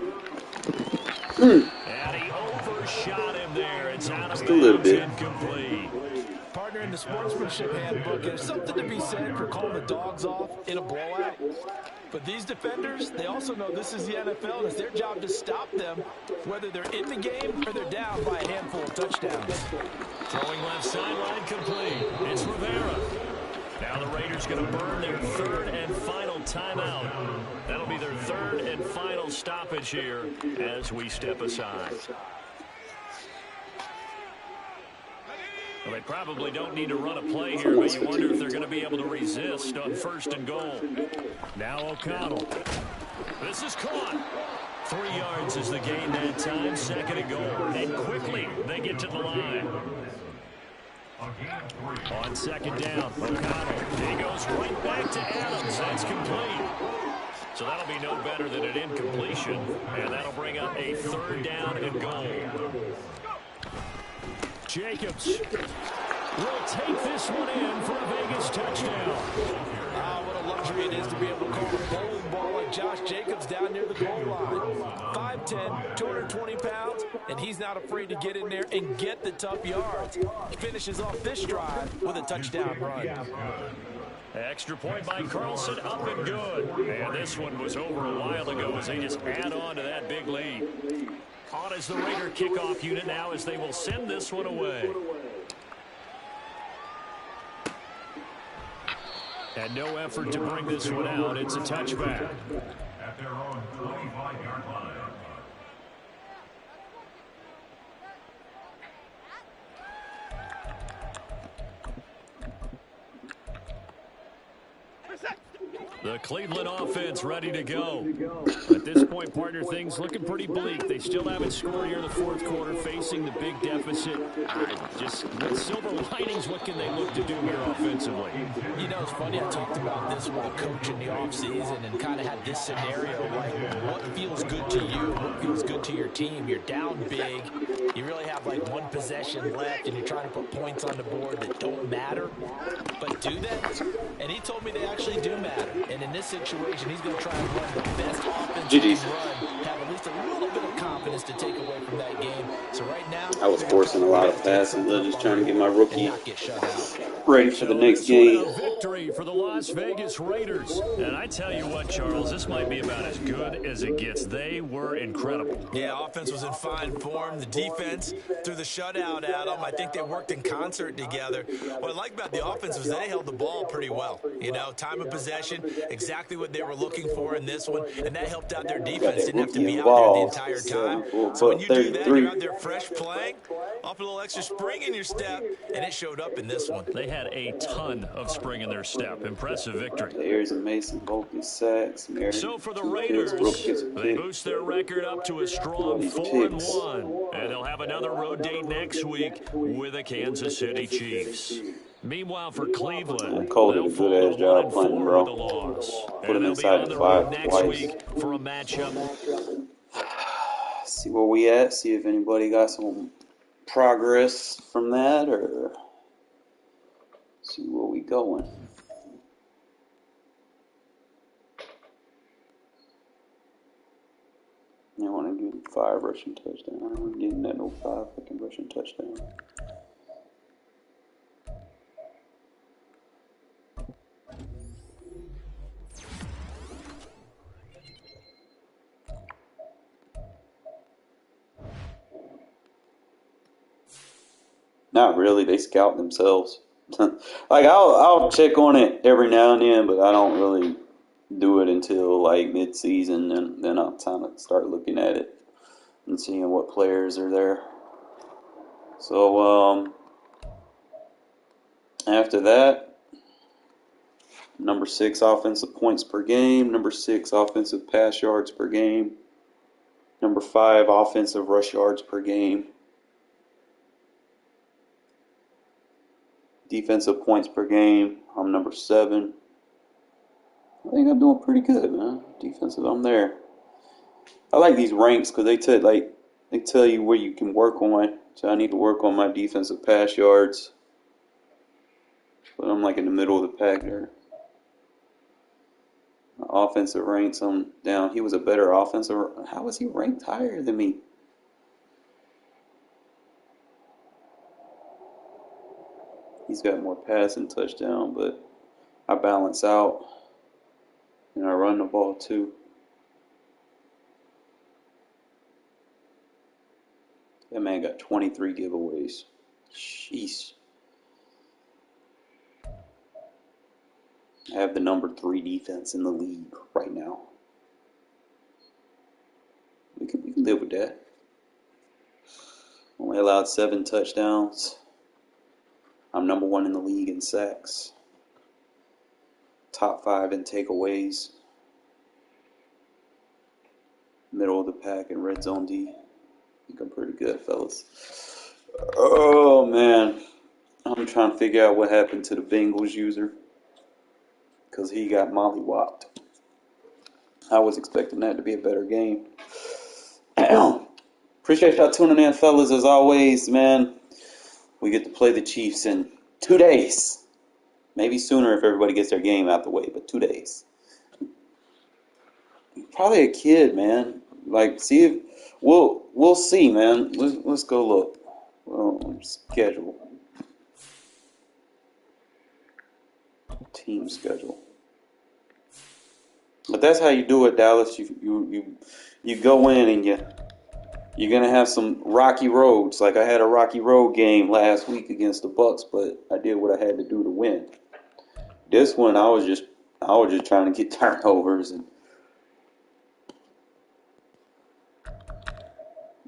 And he overshot him there. It's out of bounds, incomplete. Partner, in the sportsmanship handbook, there's something to be said for calling the dogs off in a blowout. But these defenders, they also know this is the NFL, and it's their job to stop them, whether they're in the game or they're down by a handful of touchdowns. Throwing left sideline complete. It's Rivera. Now the Raiders going to burn their 3rd and final timeout. That'll be their 3rd and final stoppage here as we step aside. Well, they probably don't need to run a play here, but you wonder if they're going to be able to resist on 1st and goal. Now O'Connell. This is caught. 3 yards is the gain that time. 2nd and goal. And quickly they get to the line. On 2nd down, O'Connell. He goes right back to Adams. That's complete. So that'll be no better than an incompletion. And that'll bring up a 3rd down and goal. Jacobs will take this one in for a Vegas touchdown. What a luxury it is to be able to call a bowling ball like Josh Jacobs down near the goal line. 5'10", 220 pounds, and he's not afraid to get in there and get the tough yards. Finishes off this drive with a touchdown run. Extra point by Carlson, up and good. And this one was over a while ago as they just add on to that big lead. On is the Raider kickoff unit now as they will send this one away. And no effort to bring this one out. It's a touchback. At their own 25-yard line. The Cleveland offense ready to go. At this point, partner, things looking pretty bleak. They still haven't scored here in the 4th quarter, facing the big deficit. Just with silver linings, what can they look to do here offensively? You know, it's funny, I talked about this with a coach in the offseason and kind of had this scenario, like what feels good to you, what feels good to your team. You're down big. You really have like 1 possession left, and you're trying to put points on the board that don't matter. But do they? And he told me they actually do matter. And in this situation, he's going to try and run the best offense he can run, have at least a little bit of confidence to take away from that game. So right now, I was forcing a lot of passes, just trying to get my rookie ready for the next game. victory for the Las Vegas Raiders. And I tell you what, Charles, this might be about as good as it gets. They were incredible. Yeah, offense was in fine form. The defense threw the shutout at them. I think they worked in concert together. What I like about the offense was they held the ball pretty well. You know, time of possession, exactly what they were looking for in this one, and that helped out their defense. Didn't have to be out there the entire time. So when you do that, you're out there fresh playing, off a little extra spring in your step, and it showed up in this one. They had a ton of spring in their step. Impressive victory. Ayers and Mason both get sacks. So for the Raiders, they boost their record up to a strong 4-1. And they'll have another road date next week with the Kansas City Chiefs. Meanwhile, for Cleveland, they'll fall to 1-4 with a loss. And they'll be on the road next week for a matchup. See where we at. See if anybody got some progress from that, or see where we going. I want to get 5 rushing touchdowns. I don't getting that no 5 fucking rushing touchdowns. Not really. They scout themselves. Like I'll check on it every now and then, but I don't really do it until like mid-season, and then I'll kind of start looking at it and seeing what players are there. So after that, number 6 offensive points per game, number 6 offensive pass yards per game, number 5 offensive rush yards per game. Defensive points per game, I'm number 7. I think I'm doing pretty good, man. Defensive, I'm there. I like these ranks because they tell you where you can work on. So I need to work on my defensive pass yards. But I'm like in the middle of the pack there. My offensive ranks, I'm down. He was a better offensive. How was he ranked higher than me? He's got more passing touchdown, but I balance out and I run the ball too. That man got 23 giveaways. Jeez. I have the number 3 defense in the league right now. We can live with that. Only allowed 7 touchdowns. I'm number 1 in the league in sacks. Top 5 in takeaways. Middle of the pack in red zone D. I think I'm pretty good, fellas. Oh, man. I'm trying to figure out what happened to the Bengals user, because he got mollywopped. I was expecting that to be a better game. Appreciate y'all tuning in, fellas, as always, man. We get to play the Chiefs in 2 days. Maybe sooner if everybody gets their game out the way, but 2 days. Probably a kid, man. Like, see if we'll see, man. Let's go look. Schedule. Team schedule. But that's how you do it, Dallas. You go in and you're gonna have some rocky roads. Like I had a rocky road game last week against the Bucks, but I did what I had to do to win. This one, I was just trying to get turnovers, and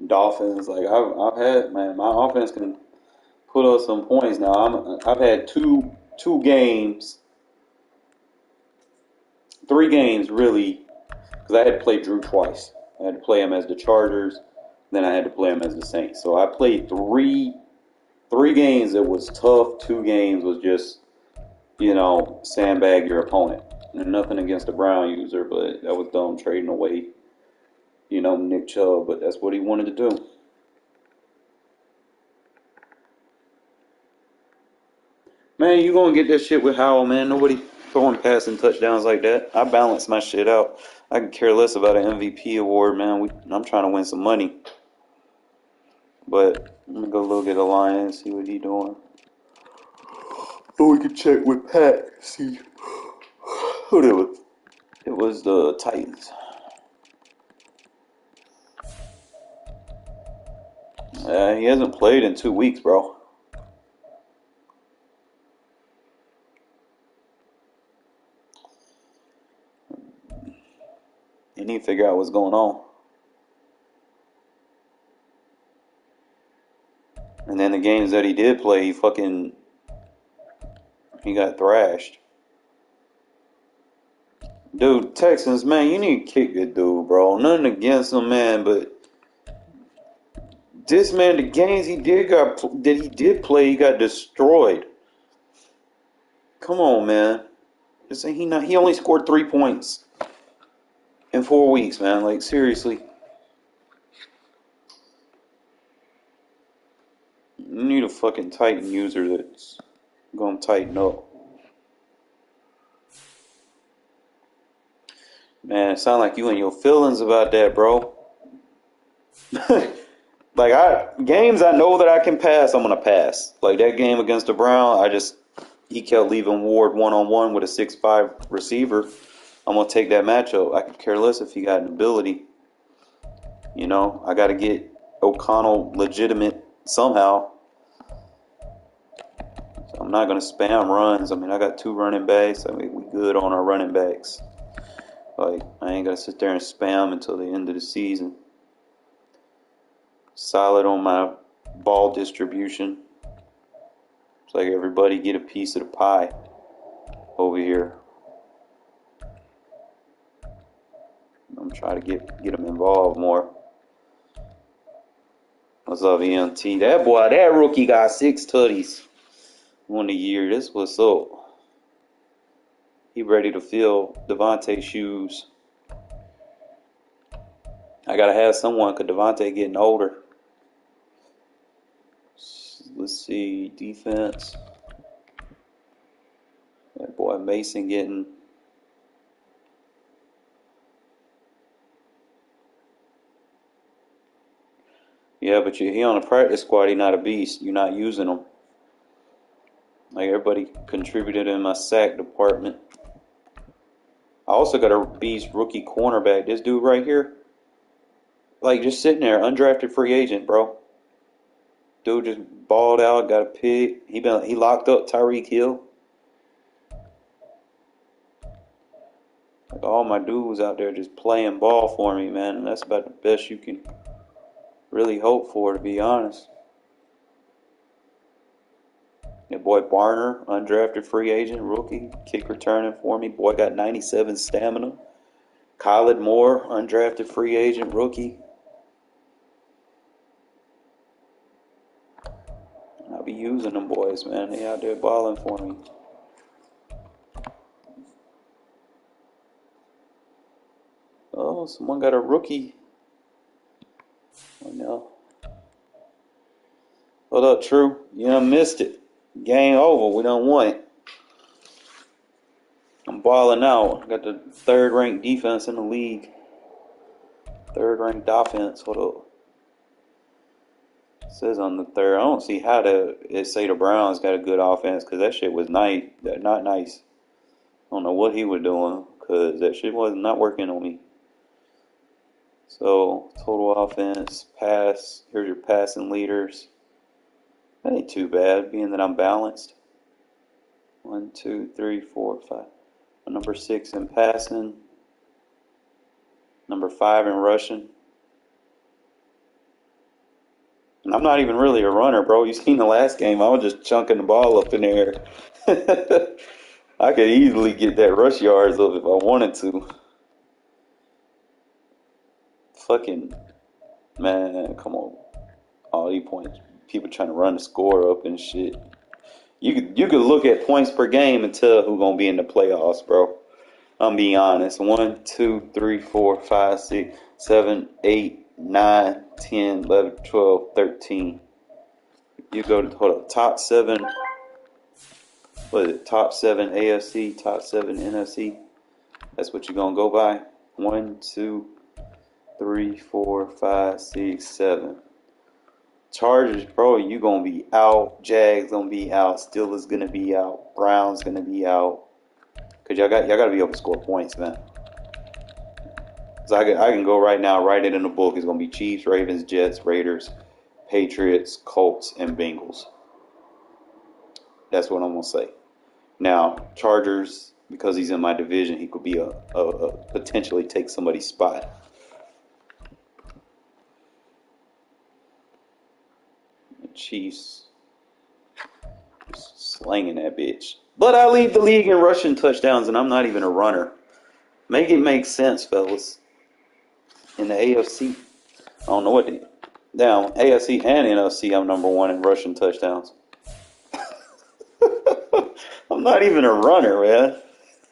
Dolphins. Like I've had, man, my offense can put up some points now. I've had two games, 3 games really, because I had to play Drew twice. I had to play him as the Chargers. Then I had to play him as the Saints. So I played three games that was tough. 2 games was just, sandbag your opponent. And nothing against the Brown user, but that was dumb trading away, Nick Chubb. But that's what he wanted to do. Man, you going to get that shit with Howell, man. Nobody throwing passing touchdowns like that. I balance my shit out. I can care less about an MVP award, man. I'm trying to win some money. But let me go look at the Lions, see what he doing. Oh, we can check with Pat. See who it was. It was the Titans. He hasn't played in 2 weeks, bro. You need to figure out what's going on. And then the games that he did play, he got thrashed. Dude, Texans, man, you need to kick that dude, bro. Nothing against him, man, but this man, the games he did play, he got destroyed. Come on, man. He only scored 3 points in 4 weeks, man. Like, seriously. You need a fucking Titan user that's gonna tighten up. Man, it sound like you in your feelings about that, bro. Like, games I know that I can pass, I'm gonna pass. Like that game against the Browns, he kept leaving Ward one-on-one with a 6'5" receiver. I'm gonna take that matchup. I could care less if he got an ability. You know, I gotta get O'Connell legitimate somehow. So I'm not gonna spam runs. I mean, I got 2 running backs. I mean, we good on our running backs. Like, I ain't gonna sit there and spam until the end of the season. Solid on my ball distribution. It's like everybody get a piece of the pie over here. I'm trying to get them involved more. What's up, ENT? That rookie got 6 tutties on the year. This what's up. He ready to fill Devontae's shoes. I gotta have someone because Devontae getting older. Let's see, defense. That boy Mason getting. Yeah, but he on the practice squad. He not a beast. You're not using him. Like everybody contributed in my sack department. I also got a beast rookie cornerback. This dude right here. Like just sitting there, undrafted free agent, bro. Dude just balled out, got a pick. He locked up Tyreek Hill. Like all my dudes out there just playing ball for me, man. And that's about the best you can really hope for, to be honest. Your boy Barner, undrafted free agent, rookie, kick returning for me. Boy got 97 stamina. Khaled Moore, undrafted free agent, rookie. I'll be using them boys, man. They out there balling for me. Oh, someone got a rookie. Oh, no. Hold up, True. You done missed it. Game over. We done won it. I'm balling out. Got the 3rd ranked defense in the league. 3rd ranked offense. Hold up. It says on the 3rd. I don't see how it say the Browns got a good offense because that shit was nice. Not nice. I don't know what he was doing because that shit was not working on me. So, total offense, pass. Here's your passing leaders. That ain't too bad, being that I'm balanced. 1, 2, 3, 4, 5. Number 6 in passing. Number 5 in rushing. And I'm not even really a runner, bro. You seen the last game. I was just chunking the ball up in the air. I could easily get that rush yards up if I wanted to. Fucking, man, come on. All these points. People trying to run the score up and shit. You could look at points per game and tell who's gonna be in the playoffs, bro. I'm being honest. 1, 2, 3, 4, 5, 6, 7, 8, 9, 10, 11, 12, 13. You go to top 7. What is it? Top 7 AFC, top 7 NFC. That's what you're gonna go by. 1, 2, 3, 4, 5, 6, 7. Chargers, bro, you gonna be out. Jags gonna be out. Steelers gonna be out. Browns gonna be out. Cause y'all gotta be able to score points, man. So I can go right now, write it in the book. It's gonna be Chiefs, Ravens, Jets, Raiders, Patriots, Colts, and Bengals. That's what I'm gonna say. Now, Chargers, because he's in my division, he could be a potentially take somebody's spot. The Chiefs slanging that bitch. But I lead the league in rushing touchdowns, and I'm not even a runner. Make it make sense, fellas. In the AFC, I don't know what they down. AFC and NFC, I'm number one in rushing touchdowns. I'm not even a runner, man.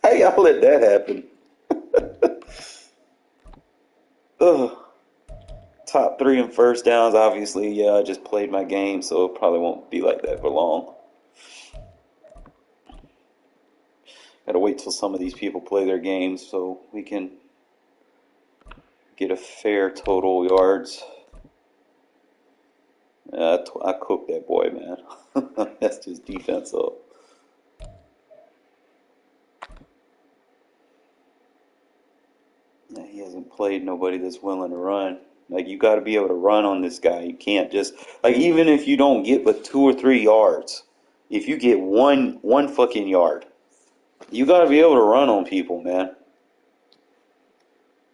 How y'all let that happen? Ugh. Top three in first downs, obviously. Yeah, I just played my game, so it probably won't be like that for long. Gotta wait till some of these people play their games so we can get a fair total yards. I cooked that boy, man. That's just defense up. He hasn't played nobody that's willing to run. Like, you got to be able to run on this guy. You can't just, like, even if you don't get but 2 or 3 yards, if you get one fucking yard, you got to be able to run on people, man.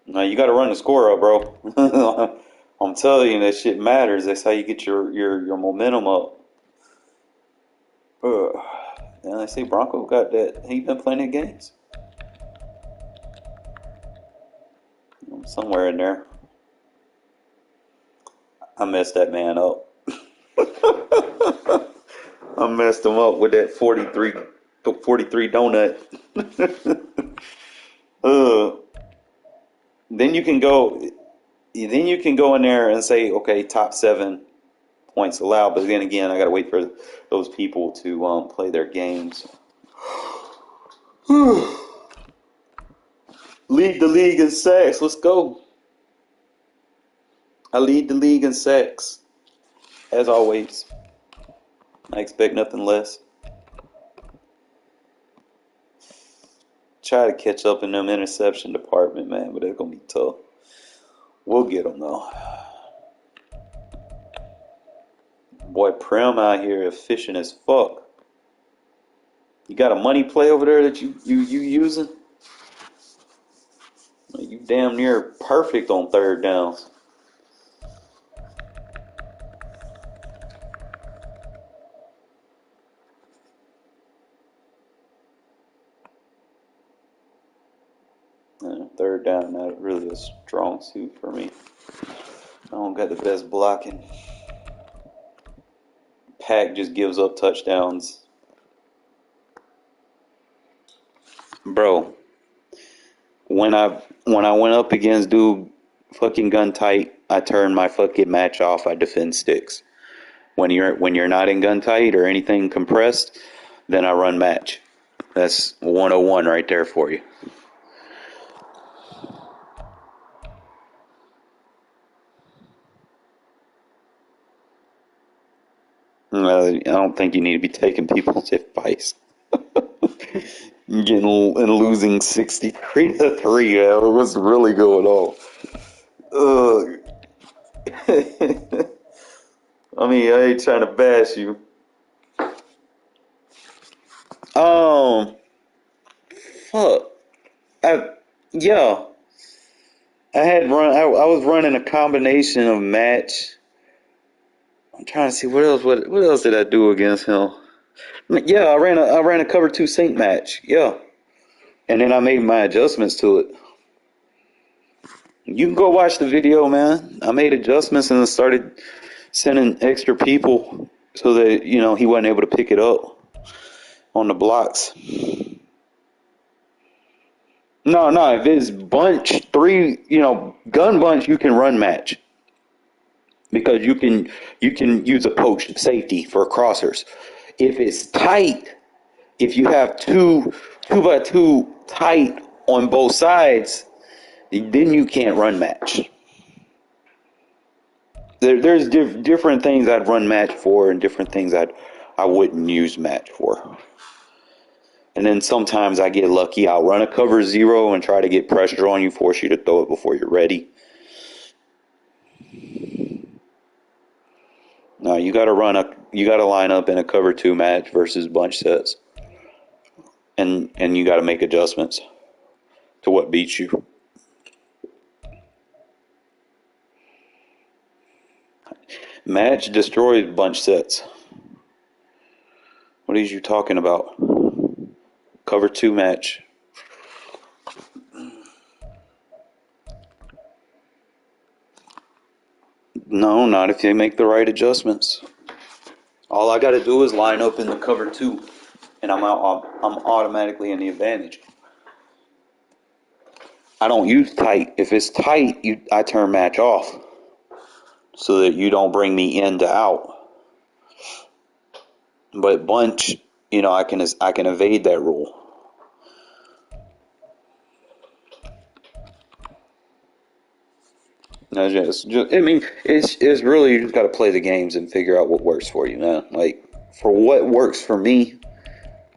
Now, you got to run the score up, bro. I'm telling you, that shit matters. That's how you get your momentum up. And I say Bronco got that. He been playing games. Somewhere in there. I messed that man up. I messed him up with that 43 donut. Then you can go in there and say, okay, top 7 points allowed. But then again, I got to wait for those people to play their games. Lead the league in sacks. Let's go. I lead the league in sacks. As always. I expect nothing less. Try to catch up in them interception department, man, but it's going to be tough. We'll get them, though. Boy, Prim out here efficient as fuck. You got a money play over there that you using? You damn near perfect on third downs. Third down, not really a strong suit for me. I don't got the best blocking. Pack just gives up touchdowns. Bro, when I went up against dude fucking gun tight, I turned my fucking match off. I defend sticks. When you're not in gun tight or anything compressed, then I run match. That's 101 right there for you. I don't think you need to be taking people's advice. Getting and losing 63-3. What's really going on? I mean, I ain't trying to bash you. Fuck. Yeah. I was running a combination of match. I'm trying to see what else did I do against him? Yeah, I ran a cover 2 sync match. Yeah. And then I made my adjustments to it. You can go watch the video, man. I made adjustments and started sending extra people so that, he wasn't able to pick it up on the blocks. No, if it's bunch 3, gun bunch, you can run match. Because you can use a post safety for crossers. If it's tight, if you have 2 by 2 tight on both sides, then you can't run match. there's different things I'd run match for and different things I wouldn't use match for. And then sometimes I get lucky. I'll run a cover 0 and try to get pressure on you, force you to throw it before you're ready. No, you got to line up in a cover 2 match versus bunch sets, and you got to make adjustments to what beats you. Match destroys bunch sets. What are you talking about? Cover 2 match. No, not if you make the right adjustments. All I got to do is line up in the cover 2, and I'm automatically in the advantage. I don't use tight. If it's tight, I turn match off so that you don't bring me in to out. But bunch, I can evade that rule. It's really, you just got to play the games and figure out what works for you, man. Like, for what works for me,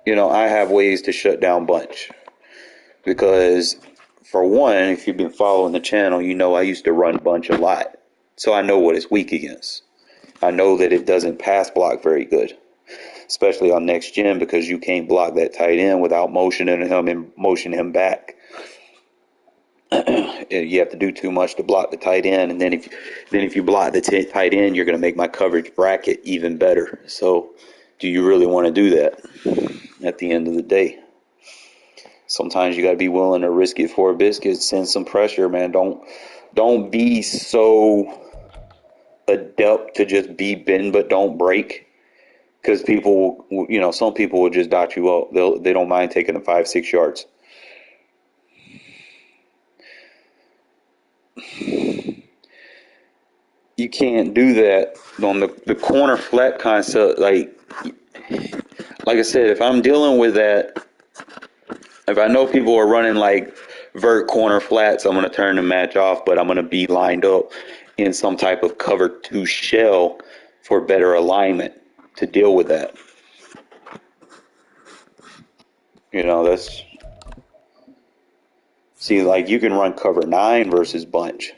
I have ways to shut down bunch. Because, for one, if you've been following the channel, I used to run bunch a lot. So I know what it's weak against. I know that it doesn't pass block very good. Especially on next gen, because you can't block that tight end without motioning him and motion him back. You have to do too much to block the tight end, and then if you block the tight end, you're going to make my coverage bracket even better. So, do you really want to do that? At the end of the day, sometimes you got to be willing to risk it for a biscuit. Send some pressure, man. Don't be so adept to just be bend but don't break. Because people, some people will just dot you up. They don't mind taking the 5-6 yards. You can't do that on the corner flat concept. Like I said, if I'm dealing with that, if I know people are running like vert corner flats, I'm going to turn the match off, but I'm going to be lined up in some type of cover 2 shell for better alignment to deal with that. That's... See, like, you can run cover 9 versus bunch.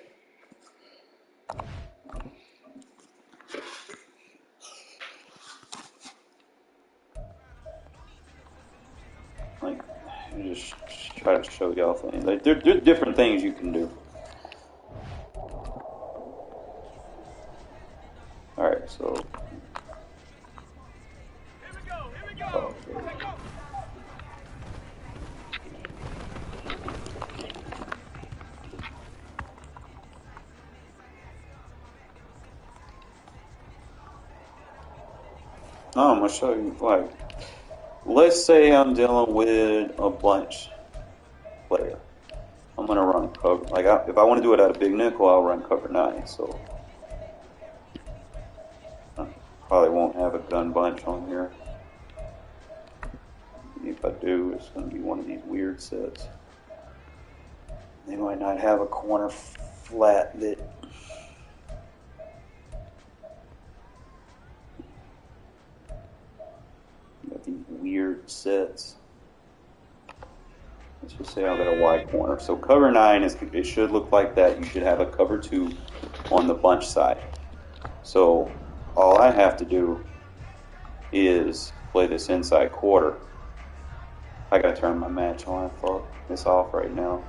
Like, just try to show y'all things. Like, there's different things you can do. Alright, so... Here we go. Oh, I'm going to show you, like, let's say I'm dealing with a bunch player. I'm going to run cover, like, if I want to do it out of big nickel, I'll run cover 9, so I probably won't have a gun bunch on here. If I do, it's going to be one of these weird sets. They might not have a corner flat that... Got these weird sets. Let's just say I've got a wide corner. So cover 9, it should look like that. You should have a cover 2 on the bunch side. So all I have to do is play this inside quarter. I gotta turn my match on. Fuck, it's off right now.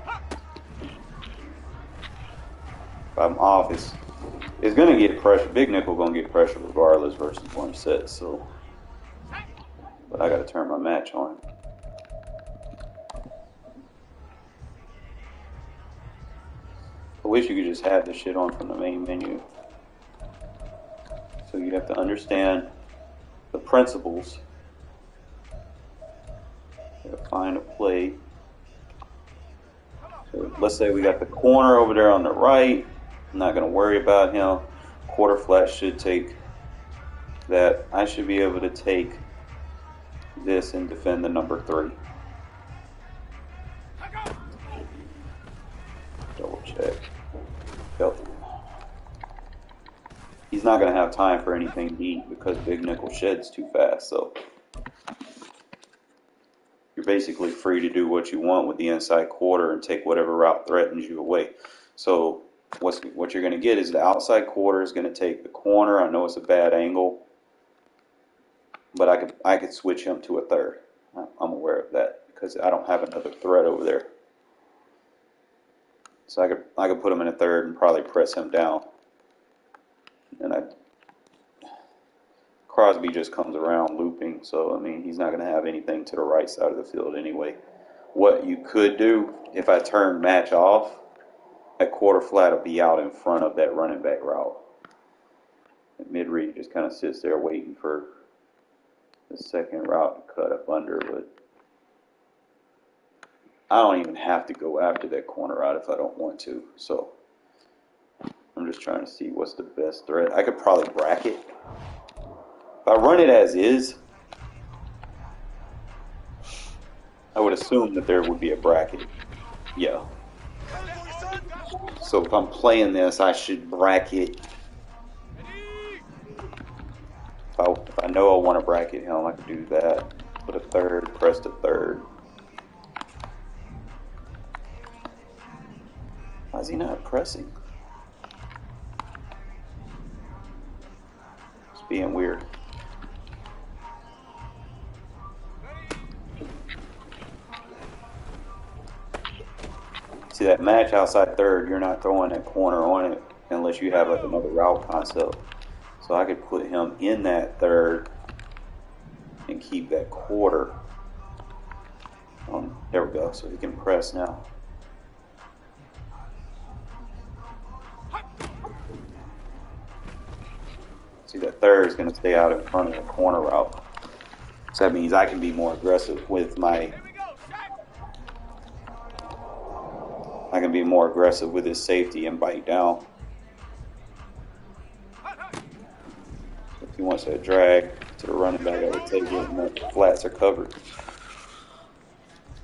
If I'm off, it's gonna get pressure. Big nickel gonna get pressure regardless versus bunch set. So, but I gotta turn my match on. I wish you could just have this shit on from the main menu. So you have to understand the principles. You gotta find a play. So let's say we got the corner over there on the right. I'm not gonna worry about him. Quarter flat should take that. I should be able to take this and defend the number 3. Double check. Healthy. he's not going to have time for anything deep because big nickel sheds too fast. So you're basically free to do what you want with the inside quarter and take whatever route threatens you away. So what you're going to get is the outside quarter is going to take the corner. I know it's a bad angle, but I could switch him to a third. I'm aware of that because I don't have another threat over there. So I could put him in a third and probably press him down. And Crosby just comes around looping, so I mean he's not going to have anything to the right side of the field anyway. What you could do if I turn match off, that quarter flat will be out in front of that running back route. And mid read just kind of sits there waiting for the second route to cut up under, but I don't even have to go after that corner route if I don't want to. So I'm just trying to see what's the best threat. I could probably bracket. If I run it as is, I would assume that there would be a bracket. Yeah. So if I'm playing this, I should bracket. If I know I want to bracket him, I can do that. Put a third, press the third. Why is he not pressing? It's being weird. See that match outside third, you're not throwing that corner on it unless you have like another route concept. So I could put him in that third and keep that quarter. There we go, so he can press now. See, that third is going to stay out in front of the corner route. So that means I can be more aggressive with his safety and bite down. If he wants to drag to the running back, I would take it and the flats are covered.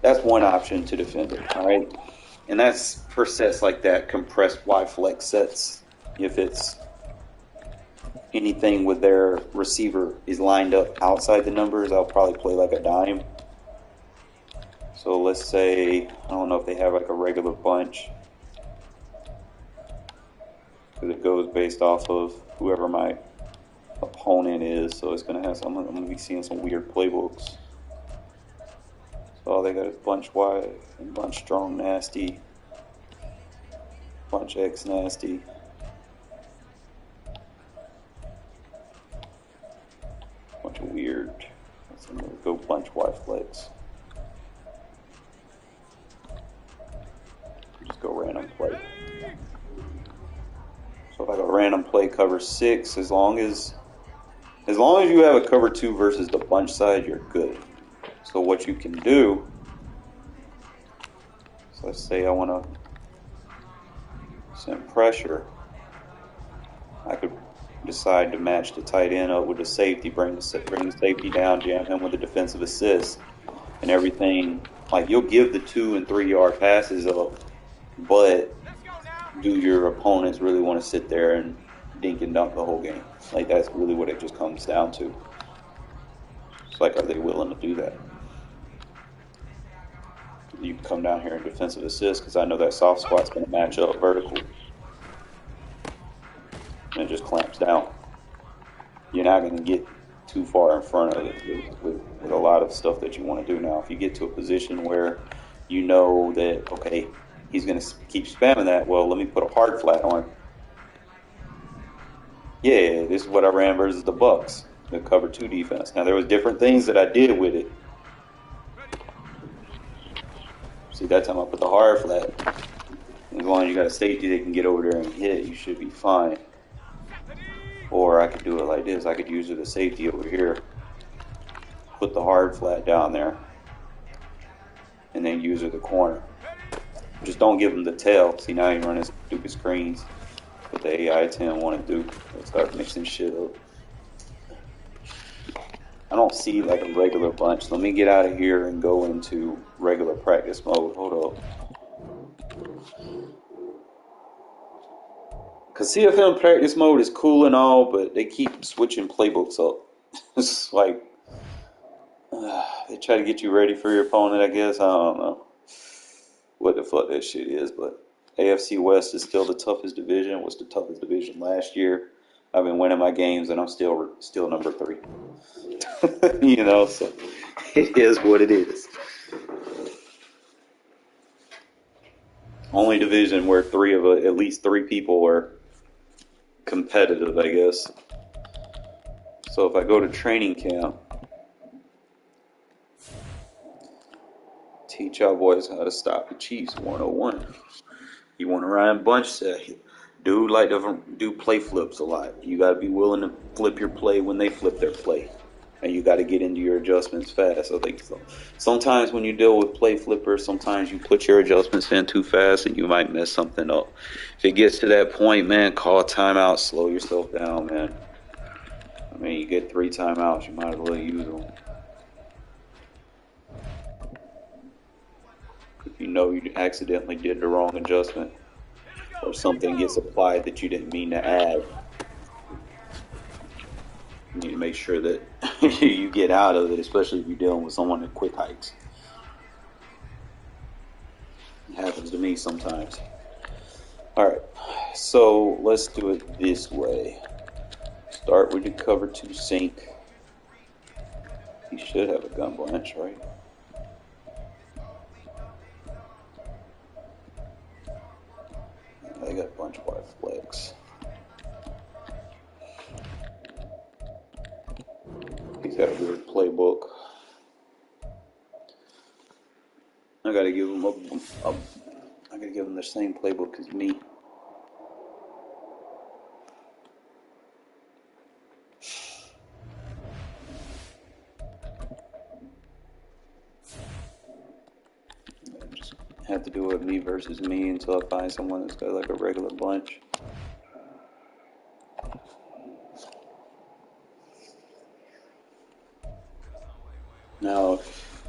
That's one option to defend it, all right? And that's for sets like that, compressed Y flex sets. If it's anything with their receiver is lined up outside the numbers, I'll probably play like a dime. So let's say, I don't know if they have like a regular bunch, because it goes based off of whoever my opponent is. So it's going to have some, I'm going to be seeing some weird playbooks. So all they got is bunch Y and bunch strong nasty, bunch X nasty. Bunch of weird. Let's go bunch Y flex. Just go random play. So if I go random play cover 6, as long as you have a cover 2 versus the bunch side, you're good. So what you can do, so let's say I want to send pressure, I could decide to match the tight end up with the safety, bring the safety down, jam him with a defensive assist, and everything. Like, you'll give the 2 and 3 yard passes up, but do your opponents really want to sit there and dink and dunk the whole game? Like, that's really what it just comes down to. It's like, are they willing to do that? You can come down here and defensive assist because I know that soft squat's going to match up vertical. And it just clamps down. You're not going to get too far in front of it with a lot of stuff that you want to do. Now, if you get to a position where you know that, okay, he's going to keep spamming that, well, let me put a hard flat on. Yeah, this is what I ran versus the Bucks, the cover 2 defense. Now, there was different things that I did with it. See, that time I put the hard flat. As long as you got a safety that can get over there and hit, you should be fine. Or I could do it like this. I could use the safety over here, put the hard flat down there, and then use the corner. Just don't give them the tail. See, now you're running stupid screens. What the AI 10 want to do. Let's start mixing shit up. I don't see like a regular bunch. Let me get out of here and go into regular practice mode. Hold up. Because CFM practice mode is cool and all, but they keep switching playbooks up. It's like they try to get you ready for your opponent, I guess. I don't know what the fuck that shit is, but AFC West is still the toughest division. It was the toughest division last year. I've been winning my games, and I'm still number 3. You know, so it is what it is. Only division where at least 3 people are competitive, I guess. So if I go to training camp, teach y'all boys how to stop the Chiefs 101. You want to Ryan Bunch say, dude like to do play flips a lot. You got to be willing to flip your play when they flip their play. And you got to get into your adjustments fast. I think so. Sometimes when you deal with play flippers, sometimes you put your adjustments in too fast and you might mess something up. If it gets to that point, man, call a timeout, slow yourself down, man. I mean, you get 3 timeouts, you might as well use them. If you know you accidentally did the wrong adjustment or something gets applied that you didn't mean to add, you need to make sure that you get out of it, especially if you're dealing with someone that quick hikes. It happens to me sometimes. Alright, so let's do it this way. Start with the cover 2 sink. He should have a gun bunch, right? They got bunch by flex. He's got a weird playbook. I gotta give him I gotta give him the same playbook as me. I just have to do it me versus me until I find someone that's got like a regular bunch. Now,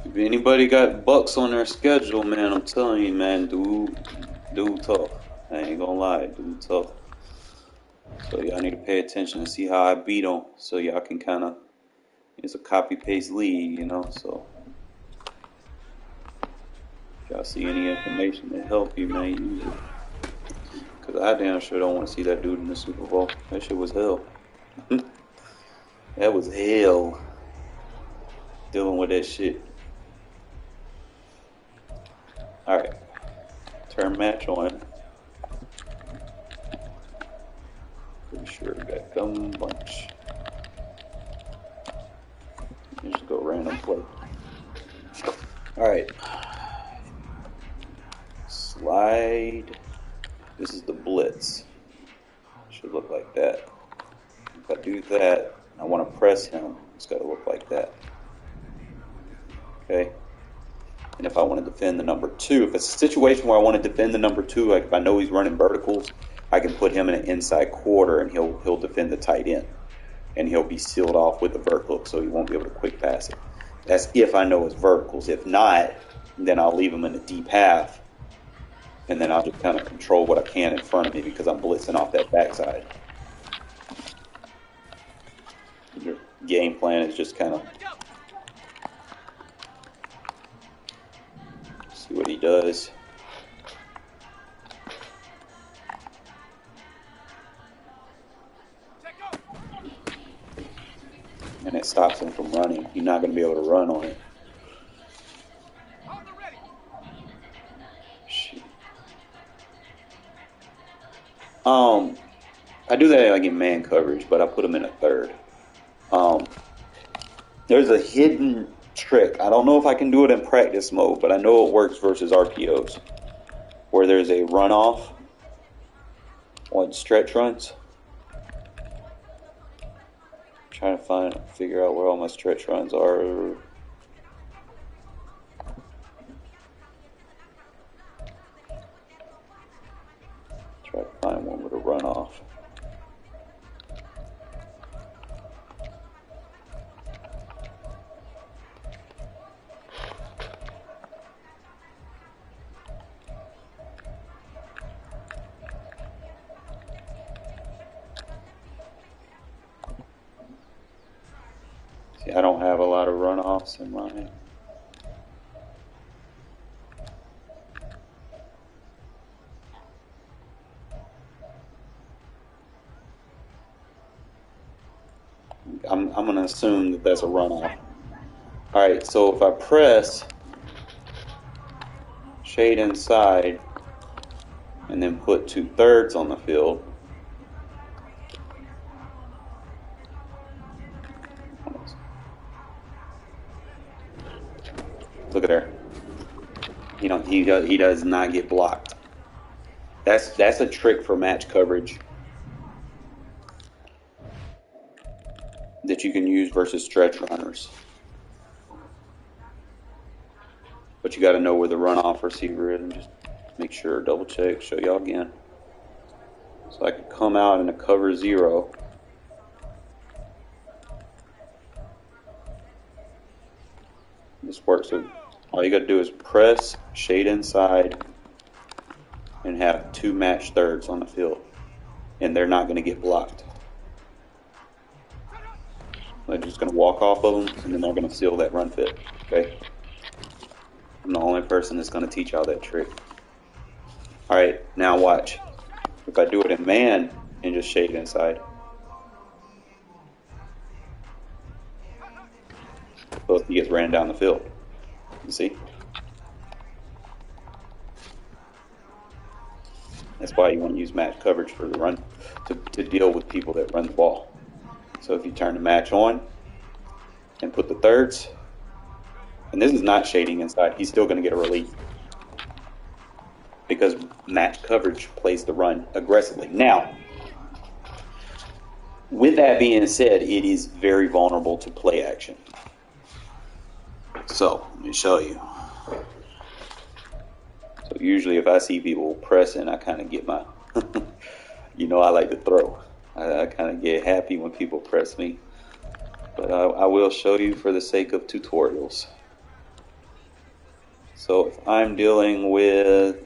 if anybody got Bucks on their schedule, man, I'm telling you, man, dude tough. I ain't gonna lie, dude tough. So y'all need to pay attention and see how I beat them, so y'all can kind of, it's a copy-paste league, you know, so if y'all see any information to help you, man, use it. Because I damn sure don't want to see that dude in the Super Bowl. That shit was hell. That was hell, dealing with that shit. Alright, turn match on. Pretty sure we got gun bunch. Just go random play. Alright. Slide. This is the blitz. Should look like that. If I do that, I want to press him. It's got to look like that. Okay. And if I want to defend the number 2, if it's a situation where I want to defend the number 2, like if I know he's running verticals, I can put him in an inside quarter and he'll defend the tight end. And he'll be sealed off with the vert hook, so he won't be able to quick pass it. That's if I know it's verticals. If not, then I'll leave him in the deep half, and then I'll just kind of control what I can in front of me because I'm blitzing off that backside. Your game plan is just kind of see what he does. And it stops him from running. You're not going to be able to run on it. Shit. I do that like in man coverage, but I put him in a third. There's a hidden trick. I don't know if I can do it in practice mode, but I know it works versus RPOs, where there's a runoff on stretch runs. Trying to figure out where all my stretch runs are. Try to find one with a runoff. I don't have a lot of runoffs in mine. I'm going to assume that that's a runoff. All right, so if I press shade inside and then put 2/3 on the field, look at there. He does not get blocked. That's a trick for match coverage that you can use versus stretch runners. But you got to know where the runoff receiver is and just make sure, double check, show y'all again. So I could come out in a cover 0. This works. So all you got to do is press, shade inside, and have 2 match thirds on the field. And they're not going to get blocked. They're just going to walk off of them, and then they're going to seal that run fit. Okay? I'm the only person that's going to teach y'all that trick. All right, now watch. If I do it in man and just shade inside, both he gets ran down the field. You see? That's why you want to use match coverage for the run to deal with people that run the ball. So if you turn the match on and put the thirds, and this is not shading inside, he's still going to get a relief because match coverage plays the run aggressively. Now, with that being said, it is very vulnerable to play action. So let me show you. So usually if I see people pressing, I kind of get my, I like to throw. I kind of get happy when people press me. But I will show you for the sake of tutorials. So if I'm dealing with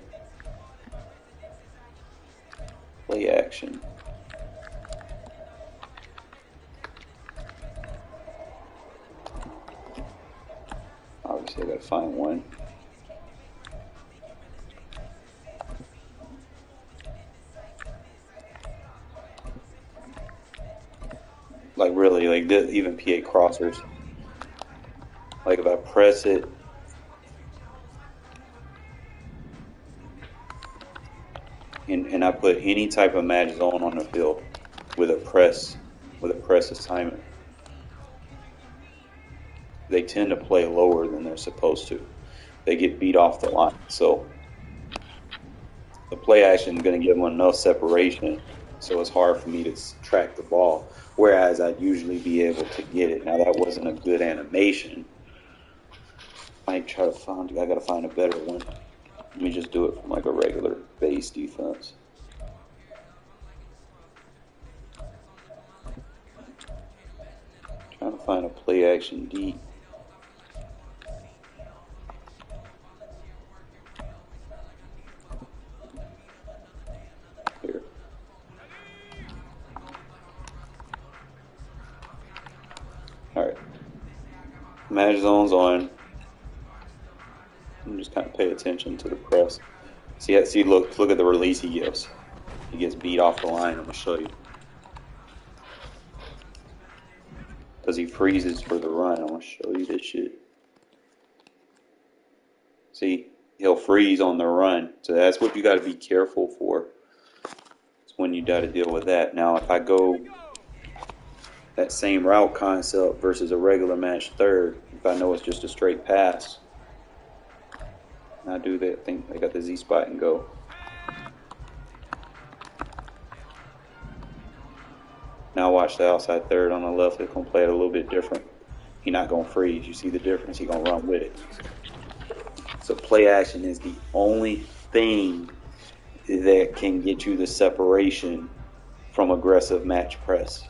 play action, obviously I gotta find one. Like really, like this, even PA crossers. Like if I press it, and I put any type of match zone on the field with a press assignment, they tend to play lower than they're supposed to. They get beat off the line. So the play action is going to give them enough separation, so it's hard for me to track the ball. Whereas I'd usually be able to get it. Now that wasn't a good animation. I might try to I got to find a better one. Let me just do it from like a regular base defense. Trying to find a play action deep. Here. Alright. Match zone's on. And just kind of pay attention to the press. See, look at the release he gives. He gets beat off the line. I'm gonna show you. Because he freezes for the run. I'm gonna show you this shit. See, he'll freeze on the run. So that's what you got to be careful for. It's when you got to deal with that. Now, if I go that same route concept versus a regular match third, if I know it's just a straight pass, and I do that, I think I got the Z spot and go. Now watch the outside third on the left. It's going to play it a little bit different. He's not going to freeze. You see the difference? He's going to run with it. So play action is the only thing that can get you the separation from aggressive match press.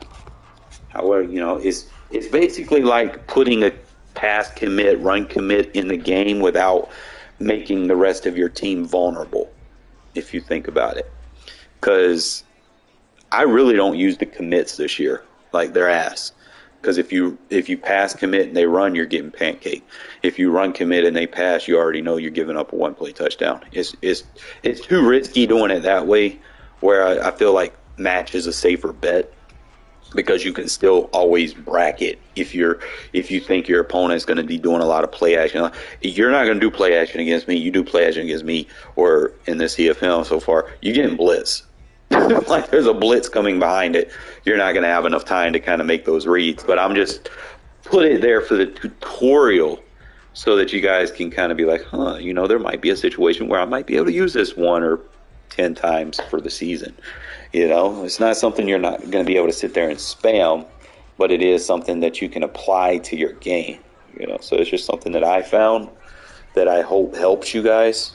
However, it's basically like putting a pass commit, run commit in the game without making the rest of your team vulnerable, if you think about it. Because I really don't use the commits this year. Like, they're ass. Because if you pass commit and they run, you're getting pancake. If you run commit and they pass, you already know you're giving up a one-play touchdown. It's too risky doing it that way, where I feel like match is a safer bet, because you can still always bracket if you think your opponent's going to be doing a lot of play action. You're not going to do play action against me. You do play action against me, or in the CFM so far, you're getting blitz. Like there's a blitz coming behind it. You're not going to have enough time to kind of make those reads. But I'm just put it there for the tutorial so that you guys can kind of be like, there might be a situation where I might be able to use this 1 or 10 times for the season. It's not something you're not going to be able to sit there and spam, but it is something that you can apply to your game. So it's just something that I found that I hope helps you guys.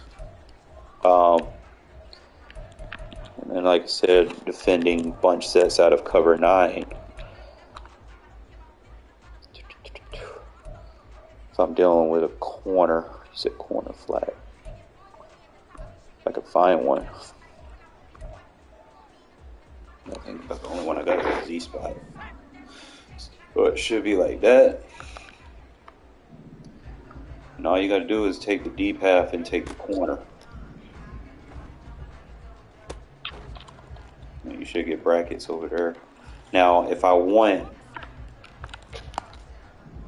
And like I said, defending bunch sets out of cover 9. If I'm dealing with a corner, corner flag. If I could find one. I think that's the only one I got is a Z spot. So it should be like that. And all you got to do is take the deep half and take the corner. And you should get brackets over there. Now, if I want,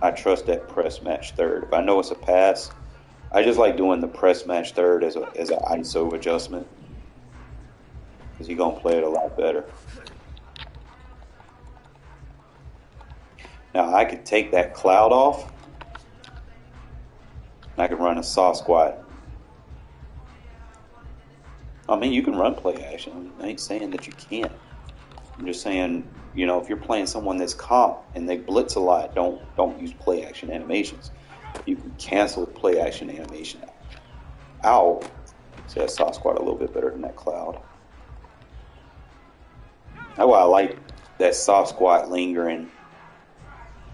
I trust that press match third. If I know it's a pass, I just like doing the press match third as an ISO adjustment, because you're going to play it a lot better. Now, I could take that cloud off, and I could run a soft squat. I mean, you can run play action. I ain't saying that you can't. I'm just saying, if you're playing someone that's comp and they blitz a lot, don't use play action animations. You can cancel play action animation out. So that soft squat a little bit better than that cloud. That's why I like that soft squat lingering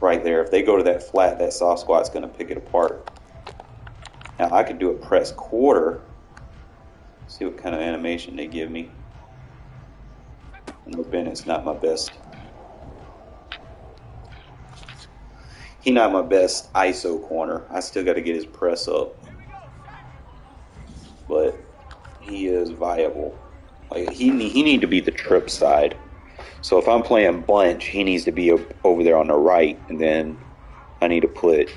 right there. If they go to that flat, that soft squat's going to pick it apart. Now I could do a press quarter. See what kind of animation they give me. And Bennett's not my best. He's not my best ISO corner. I still got to get his press up. But he is viable. Like he need to be the trip side. So if I'm playing bunch, he needs to be over there on the right, and then I need to put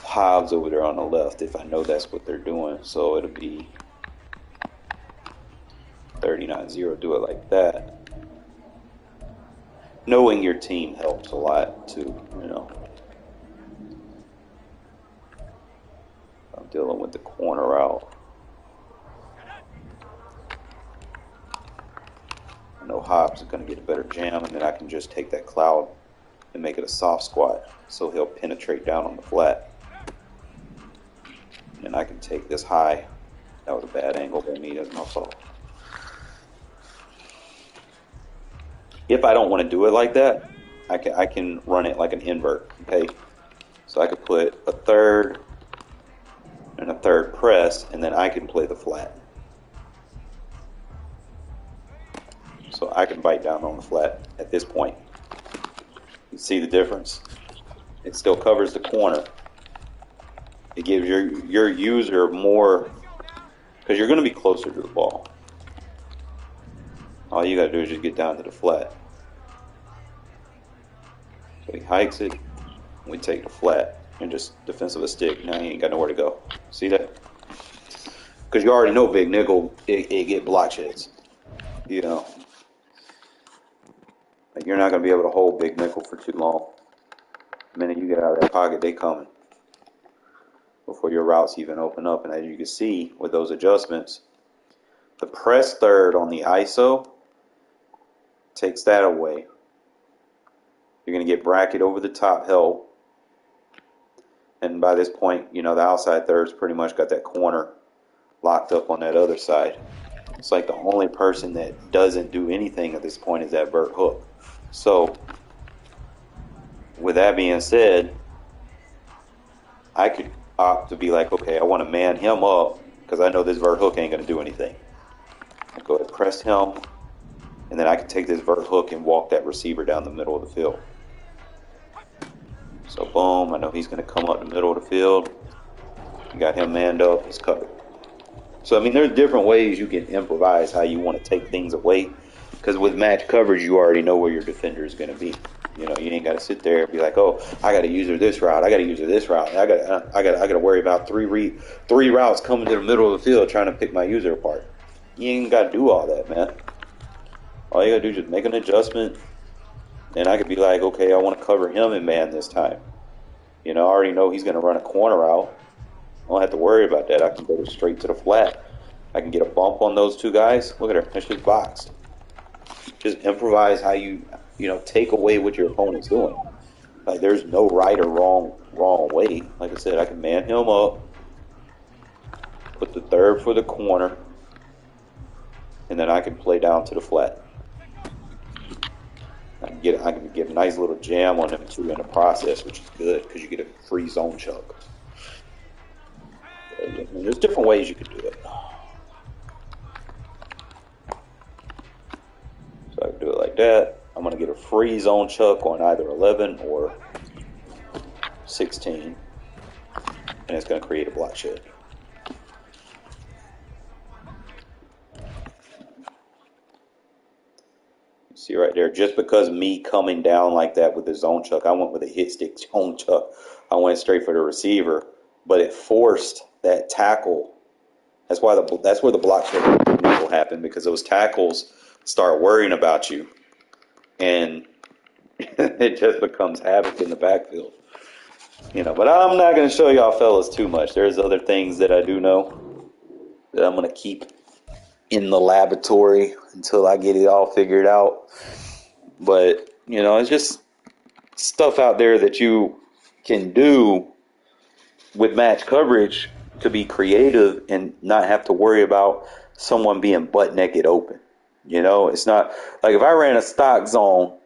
Hobbs over there on the left if I know that's what they're doing. So it'll be 39-0. Do it like that. Knowing your team helps a lot too, I'm dealing with the corner out. I know Hobbs is going to get a better jam, and then I can just take that cloud and make it a soft squat, so he'll penetrate down on the flat. And I can take this high. That was a bad angle by me. That's my fault. If I don't want to do it like that, I can run it like an invert. Okay, so I could put a third and a third press, and then I can play the flat. So I can bite down on the flat at this point. You see the difference? It still covers the corner. It gives your user more, because you're going to be closer to the ball. All you got to do is just get down to the flat. So he hikes it, we take the flat, and just defensive a stick. Now he ain't got nowhere to go. See that? Because you already know big nickel, it get block sheds. Like you're not going to be able to hold big nickel for too long. The minute you get out of that pocket, they coming before your routes even open up. And as you can see with those adjustments, the press third on the ISO takes that away. You're going to get bracket over the top help. And by this point, the outside third's pretty much got that corner locked up on that other side. It's like the only person that doesn't do anything at this point is that vert hook. So, with that being said, I could opt to be like, okay, I want to man him up because I know this vert hook ain't going to do anything. I go ahead and press him, and then I can take this vert hook and walk that receiver down the middle of the field. So boom, I know he's going to come up the middle of the field. You got him manned up, he's covered. So I mean, there's different ways you can improvise how you want to take things away. Because with match coverage, you already know where your defender is going to be. You know, you ain't got to sit there and be like, oh, I got to use her this route. I got to use her this route. I got to worry about three routes coming to the middle of the field trying to pick my user apart. You ain't got to do all that, man. All you got to do is just make an adjustment. And I could be like, okay, I want to cover him in man this time. You know, I already know he's going to run a corner route. I don't have to worry about that. I can go straight to the flat. I can get a bump on those two guys. Look at her. That's just boxed. Just improvise how you take away what your opponent's doing. Like, there's no right or wrong way. Like I said, I can man him up, put the third for the corner, and then I can play down to the flat. I can get a nice little jam on them too in the process, which is good because you get a free zone chuck. There's different ways you could do it. So I can do it like that. I'm going to get a free zone chuck on either 11 or 16. And it's going to create a block shed. See right there, just because me coming down like that with the zone chuck, I went with a hit stick zone chuck. I went straight for the receiver, but it forced that tackle. That's where the block shed will happen, because those tackles start worrying about you, and it just becomes havoc in the backfield. You know, but I'm not going to show y'all fellas too much. There's other things that I do know that I'm going to keep in the laboratory until I get it all figured out. But, you know, it's just stuff out there that you can do with match coverage to be creative and not have to worry about someone being butt naked open. You know, it's not like if I ran a stock zone,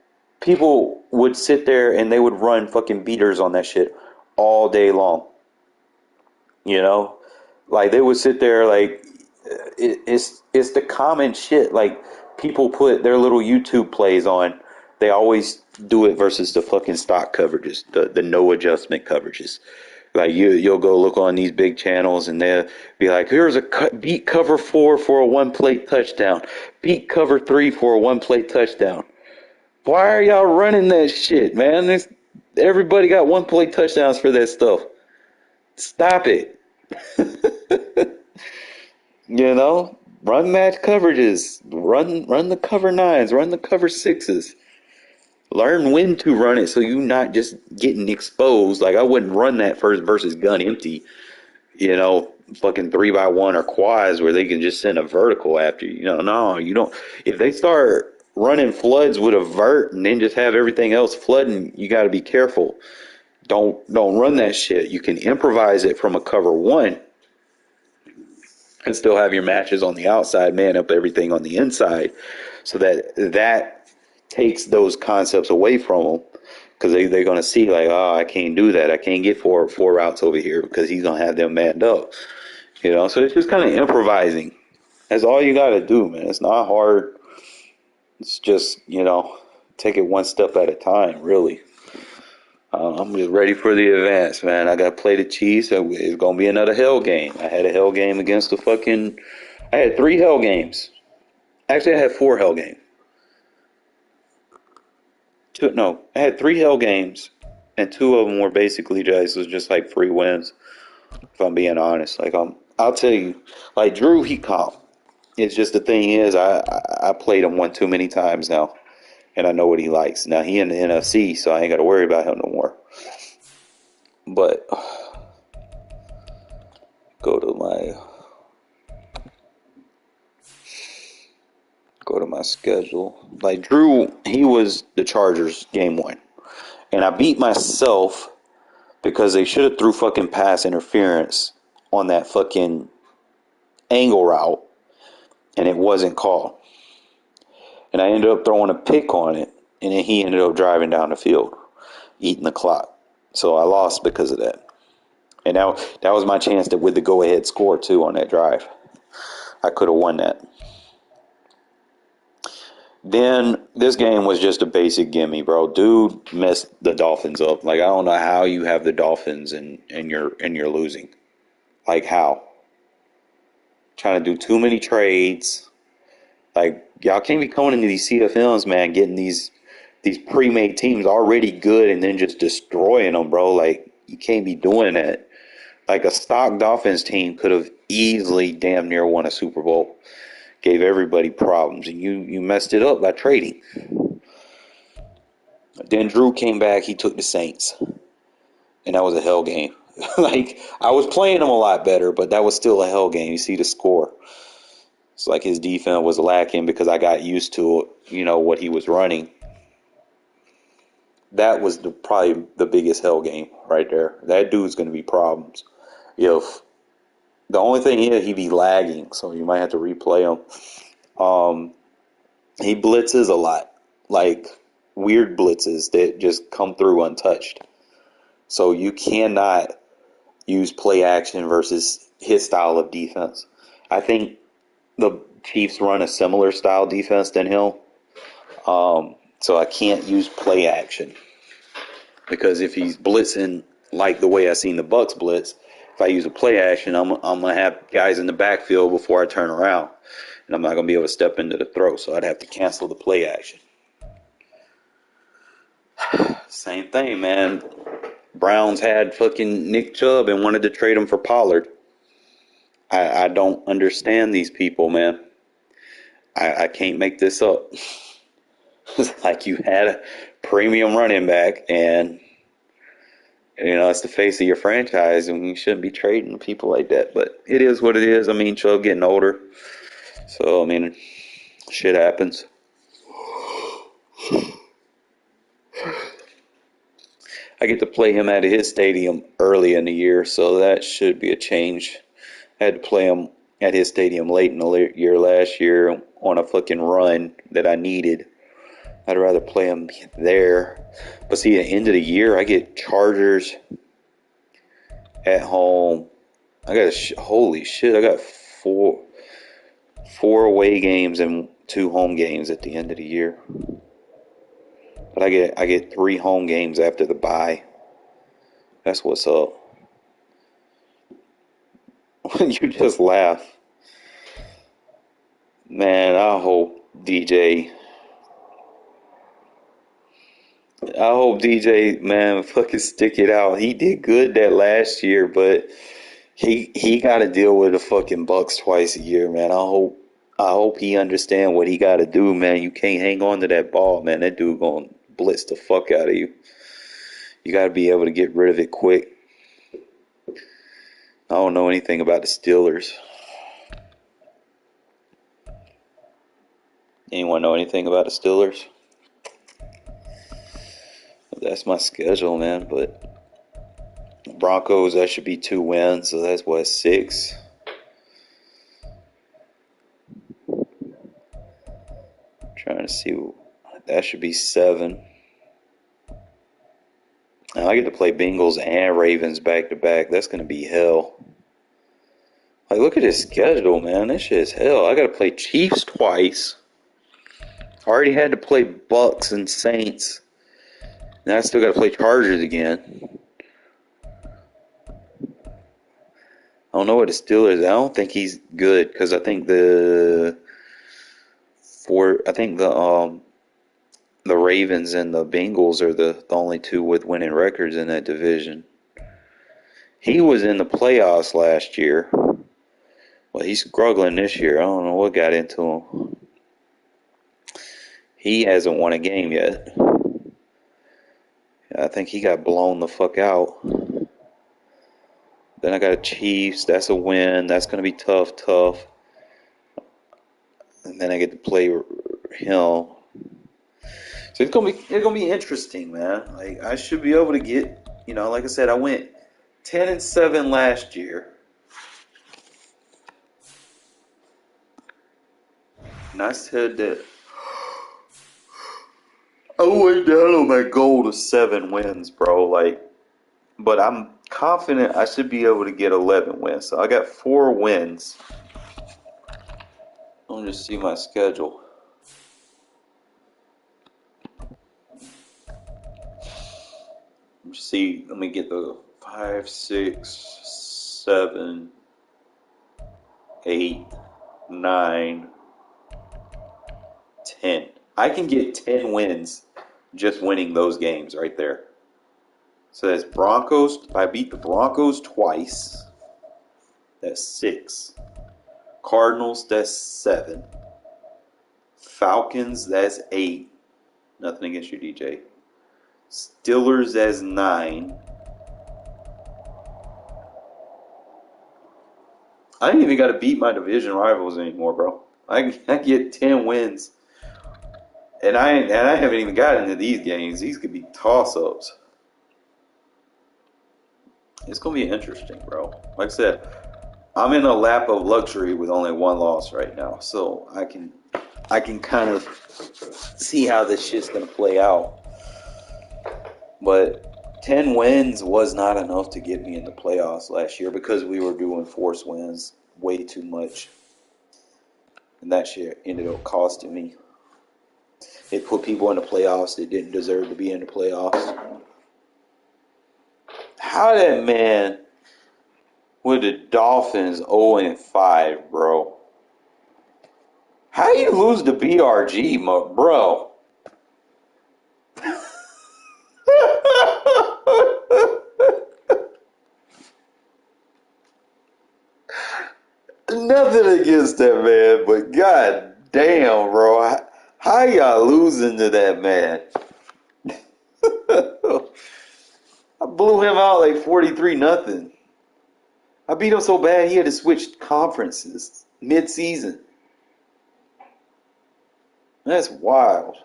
people would sit there and they would run fucking beaters on that shit all day long. You know, like they would sit there like it's the common shit. Like people put their little YouTube plays on. They always do it versus the fucking stock coverages, the no adjustment coverages. Like you'll go look on these big channels and they'll be like, here's a beat cover 4 for a one play touchdown, beat cover 3 for a one play touchdown. Why are y'all running that shit, man? Everybody got one play touchdowns for that stuff. Stop it. You know, run match coverages, run the cover 9s, run the cover 6s. Learn when to run it so you're not just getting exposed. Like I wouldn't run that first versus gun empty, you know, fucking 3x1 or quads where they can just send a vertical after you. You know, no, you don't. If they start running floods with a vert and then just have everything else flooding, you got to be careful. Don't run that shit. You can improvise it from a cover 1 and still have your matches on the outside, man up everything on the inside, so that takes those concepts away from them, because they're going to see like, oh, I can't do that. I can't get four routes over here because he's going to have them manned up. You know, so it's just kind of improvising. That's all you got to do, man. It's not hard. It's just, you know, take it one step at a time, really. I'm just ready for the advance, man. I got to play the Chiefs. It's going to be another hell game. I had a hell game against I had 3 hell games. Actually, I had 4 hell games. I had 3 hell games, and 2 of them were basically just like free wins. If I'm being honest, like I'll tell you, like Drew, he comp. It's just the thing is, I played him one too many times now, and I know what he likes. Now he in the NFC, so I ain't got to worry about him no more. But go to my schedule. Like Drew, he was the Chargers game 1. And I beat myself because they should have threw fucking pass interference on that fucking angle route, and it wasn't called. And I ended up throwing a pick on it, and then he ended up driving down the field, eating the clock. So I lost because of that. And now that was my chance with the go-ahead score, too, on that drive. I could have won that. Then this game was just a basic gimme, bro. Dude messed the Dolphins up. Like I don't know how you have the Dolphins and you're losing. Like how? Trying to do too many trades. Like y'all can't be coming into these CFMs, man, getting these pre-made teams already good and then just destroying them, bro. Like you can't be doing that. Like a stock Dolphins team could have easily damn near won a Super Bowl. Gave everybody problems, and you messed it up by trading. Then Drew came back. He took the Saints, and that was a hell game. Like I was playing him a lot better, but that was still a hell game. You see the score. It's like his defense was lacking because I got used to, what he was running. That was probably the biggest hell game right there. That dude's going to be problems. If the only thing is he be lagging, so you might have to replay him. He blitzes a lot, like weird blitzes that just come through untouched. So you cannot use play action versus his style of defense. I think the Chiefs run a similar style defense than him. So I can't use play action because if he's blitzing like the way I seen the Bucks blitz, if I use a play action, I'm gonna have guys in the backfield before I turn around, and I'm not gonna be able to step into the throw. So I'd have to cancel the play action. Same thing, man. Browns had fucking Nick Chubb and wanted to trade him for Pollard. I don't understand these people, man. I can't make this up. It's like you had a premium running back, and it's the face of your franchise, and you shouldn't be trading people like that. But it is what it is. I mean, Chubb getting older, so I mean, shit happens. I get to play him at his stadium early in the year, so that should be a change. I had to play him at his stadium late in the year last year on a fucking run that I needed. I'd rather play him there. But see, at the end of the year, I get Chargers at home. I got holy shit! I got four away games and 2 home games at the end of the year. But I get 3 home games after the bye. That's what's up. You just laugh. Man, I hope DJ, man, fucking stick it out. He did good that last year, but he got to deal with the fucking Bucks twice a year, man. I hope he understand what he got to do, man. You can't hang on to that ball, man. That dude gonna blitz the fuck out of you. You got to be able to get rid of it quick. I don't know anything about the Steelers. Anyone know anything about the Steelers? That's my schedule, man. But Broncos, that should be 2 wins, so that's what, 6? Trying to see. That should be 7. Now I get to play Bengals and Ravens back to back. That's going to be hell. Like, look at his schedule, man. This shit is hell. I got to play Chiefs twice. I already had to play Bucks and Saints. Now I still got to play Chargers again. I don't know what the Steelers. I don't think he's good because I think the Ravens and the Bengals are the only 2 with winning records in that division. He was in the playoffs last year. Well, he's struggling this year. I don't know what got into him. He hasn't won a game yet. I think he got blown the fuck out. Then I got Chiefs. That's a win. That's going to be tough. And then I get to play him. So it's gonna be interesting, man. Like I should be able to get, like I said, I went 10-7 last year. And I said that I went down on my goal to 7 wins, bro. But I'm confident I should be able to get 11 wins. So I got 4 wins. Let me just see my schedule. Let's see, let me get the 5, 6, 7, 8, 9, 10. I can get 10 wins just winning those games right there. So that's Broncos. I beat the Broncos twice. That's 6. Cardinals, that's 7. Falcons, that's 8. Nothing against you, DJ. Steelers, that's 9. I ain't even got to beat my division rivals anymore, bro. I get 10 wins. And I haven't even got into these games. These could be toss-ups. It's going to be interesting, bro. Like I said, I'm in a lap of luxury with only one loss right now. So I can kind of see how this shit's going to play out. But 10 wins was not enough to get me in the playoffs last year because we were doing forced wins way too much. And that shit ended up costing me. It put people in the playoffs that didn't deserve to be in the playoffs. How that man with the Dolphins 0-5, bro? How you lose to BRG, bro? Nothing against that man, but god damn, bro. How y'all losing to that man? I blew him out like 43-0. I beat him so bad he had to switch conferences mid-season. That's wild.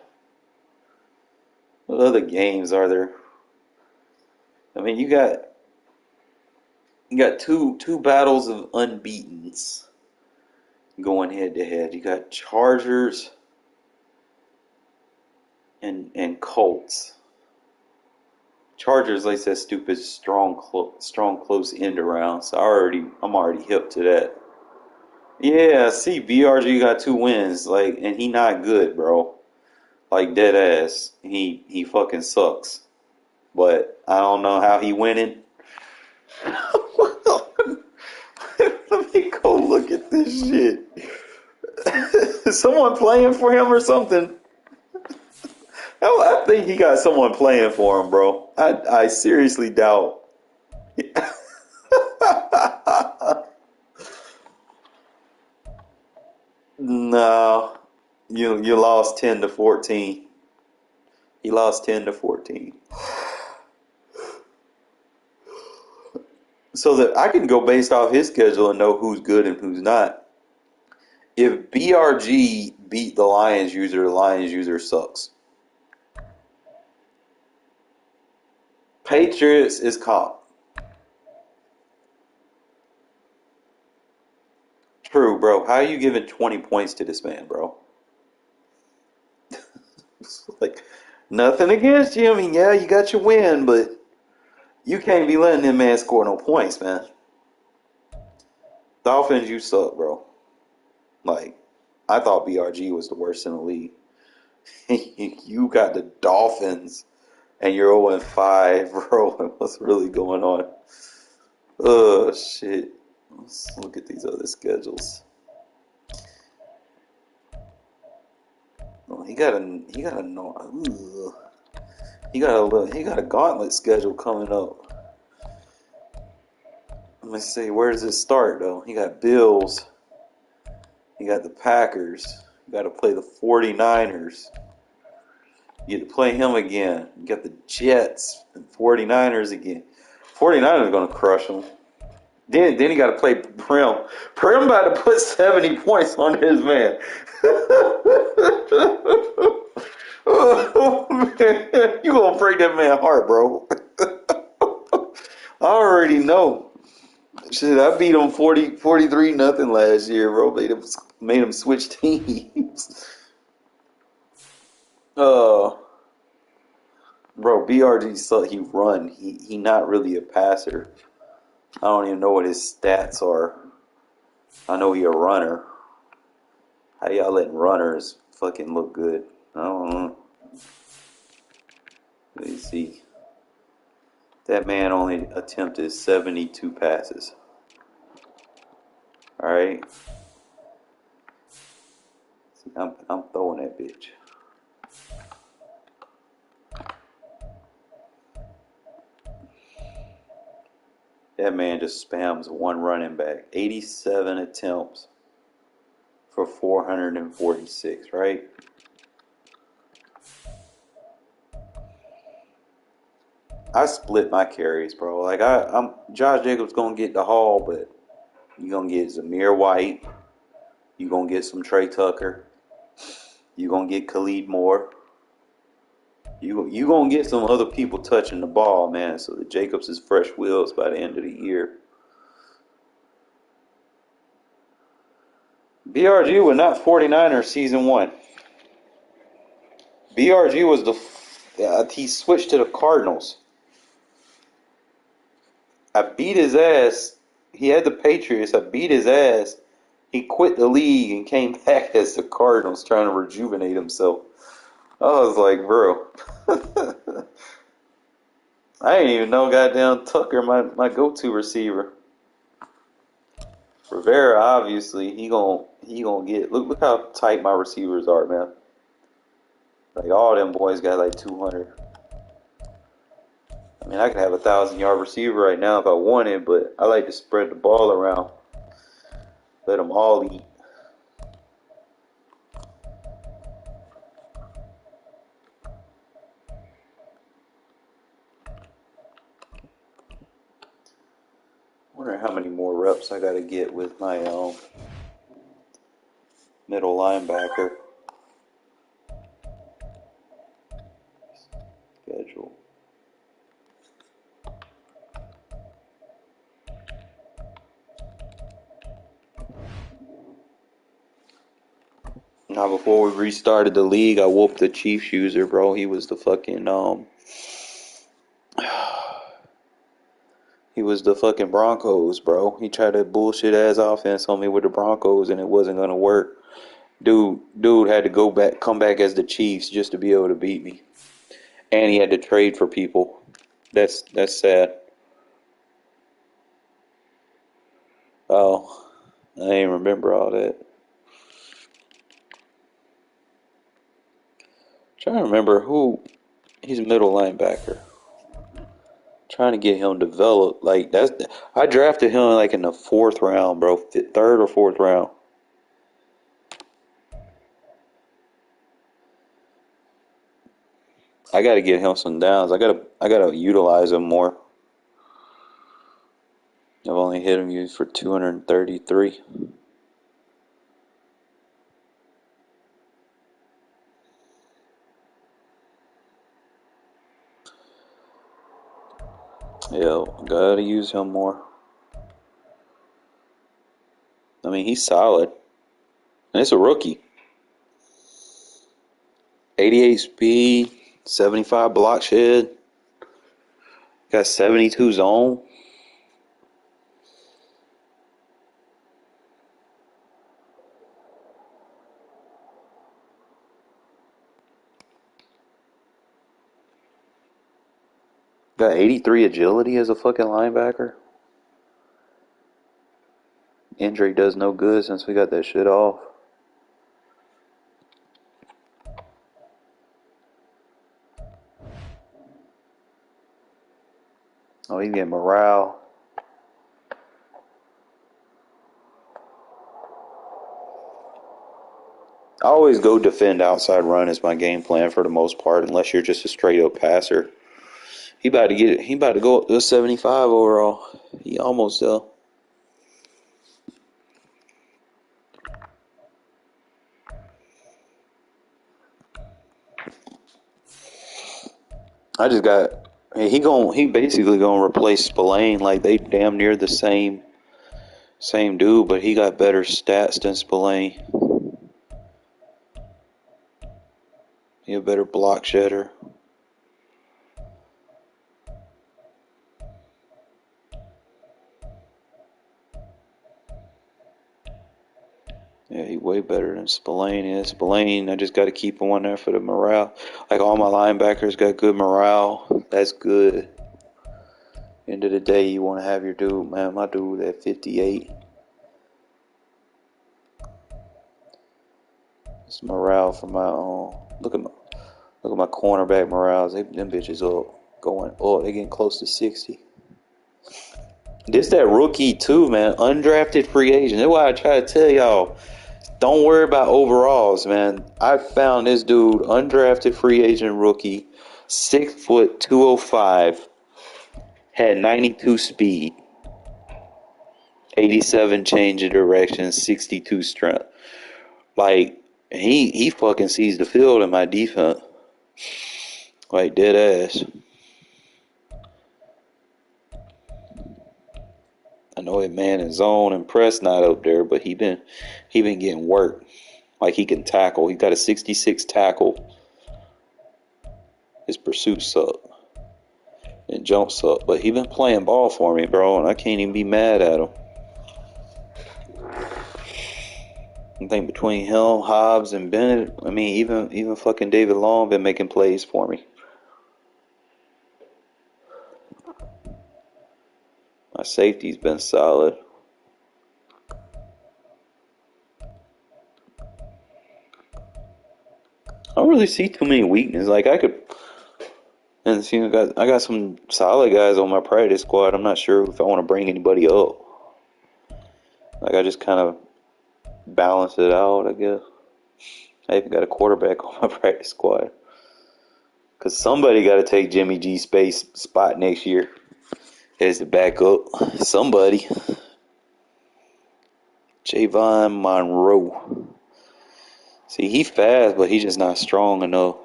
What other games are there? I mean, you got two battles of unbeatens going head to head. You got Chargers and Colts. Chargers, like that stupid strong close end around. So I'm already hip to that. Yeah, see, BRG got 2 wins, like, and he not good, bro. Like dead ass. He fucking sucks. But I don't know how he winning. Let me go look at this shit. Is someone playing for him or something? I think he got someone playing for him, bro. I seriously doubt. No, you lost 10-14. He lost 10-14. So that I can go based off his schedule and know who's good and who's not. If BRG beat the Lions user sucks. Patriots is comp. True, bro. How are you giving 20 points to this man, bro? Like, nothing against you. I mean, yeah, you got your win, but you can't be letting that man score no points, man. Dolphins, you suck, bro. Like, I thought BRG was the worst in the league. You got the Dolphins, and you're 0-5, bro. What's really going on? Oh, shit. Let's look at these other schedules. Oh, he got a gauntlet schedule coming up. Let me see, where does it start though? He got Bills. You got the Packers. You got to play the 49ers. You get to play him again. You got the Jets and 49ers again. 49ers are going to crush them. Then you got to play Prim. Prim about to put 70 points on his man. Oh, man. You going to break that man's heart, bro. I already know. Shit, I beat him 43-0 last year, bro. Made him switch teams. Bro, BRG suck. He run. He not really a passer. I don't even know what his stats are. I know he a runner. How y'all letting runners fucking look good? I don't know. Let me see. That man only attempted 72 passes. All right. I'm throwing that bitch. That man just spams one running back. 87 attempts for 446, right? I split my carries, bro. Like I'm Josh Jacobs gonna get the haul, but you gonna get Zamir White. You gonna get some Trey Tucker. You gonna get Khalid Moore. You gonna get some other people touching the ball, man. So that Jacobs is fresh wheels by the end of the year. BRG was not 49ers season 1. BRG was he switched to the Cardinals. I beat his ass. He had the Patriots. I beat his ass. He quit the league and came back as the Cardinals trying to rejuvenate himself. I was like, bro. I ain't even know goddamn Tucker, my go-to receiver. Rivera, obviously, he gonna get. Look how tight my receivers are, man. Like all them boys got like 200. I mean, I could have a 1,000-yard receiver right now if I wanted, but I like to spread the ball around. Let them all eat. Wonder how many more reps I got to get with my middle linebacker schedule. Now, before we restarted the league, I whooped the Chiefs user, bro. He was the fucking he was the fucking Broncos, bro. He tried to bullshit ass offense on me with the Broncos, and it wasn't gonna work. Dude had to come back as the Chiefs just to be able to beat me, and he had to trade for people. That's sad. Oh, I ain't remember all that. Trying to remember who he's a middle linebacker. Trying to get him developed. Like I drafted him like in the 4th round, bro. 3rd or 4th round. I got to get him some downs. I gotta utilize him more. I've only hit him used for 233. Yeah, gotta use him more. I mean, he's solid. And it's a rookie. 88 speed, 75 block shed, got 72 zone. Got 83 agility as a fucking linebacker. Injury does no good since we got that shit off. Oh, he's getting morale. I always go defend outside run as my game plan for the most part, unless you're just a straight up passer. He about to get it. He about to go up to 75 overall. He almost though. I just got. He basically gonna replace Spillane. Like they damn near the same dude, but he got better stats than Spillane. He a better block shedder. Yeah, he way better than Spillane is. Spillane, I just got to keep him on there for the morale. Like all my linebackers got good morale. That's good. End of the day, you want to have your dude, man. My dude at 58. It's morale for my look at my cornerback morales. Them bitches up going up. They getting close to 60. This that rookie too, man. Undrafted free agent. That's why I try to tell y'all, don't worry about overalls, man. I found this dude, undrafted free agent rookie, 6', 205, had 92 speed, 87 change of direction, 62 strength. Like he fucking sees the field in my defense. Like dead ass. I know it man in zone and press not up there, but he been getting work. Like he can tackle. He got a 66 tackle. His pursuit suck. And jumps up. But he been playing ball for me, bro, and I can't even be mad at him. I think between him, Hobbs, and Bennett, I mean, even fucking David Long been making plays for me. My safety's been solid. I don't really see too many weaknesses. Like I could, and see, I got some solid guys on my practice squad. I'm not sure if I want to bring anybody up. Like I just kind of balance it out, I guess. I even got a quarterback on my practice squad. Because somebody got to take Jimmy G's spot next year as the backup. Somebody. Javon Monroe. See, he fast, but he's just not strong enough.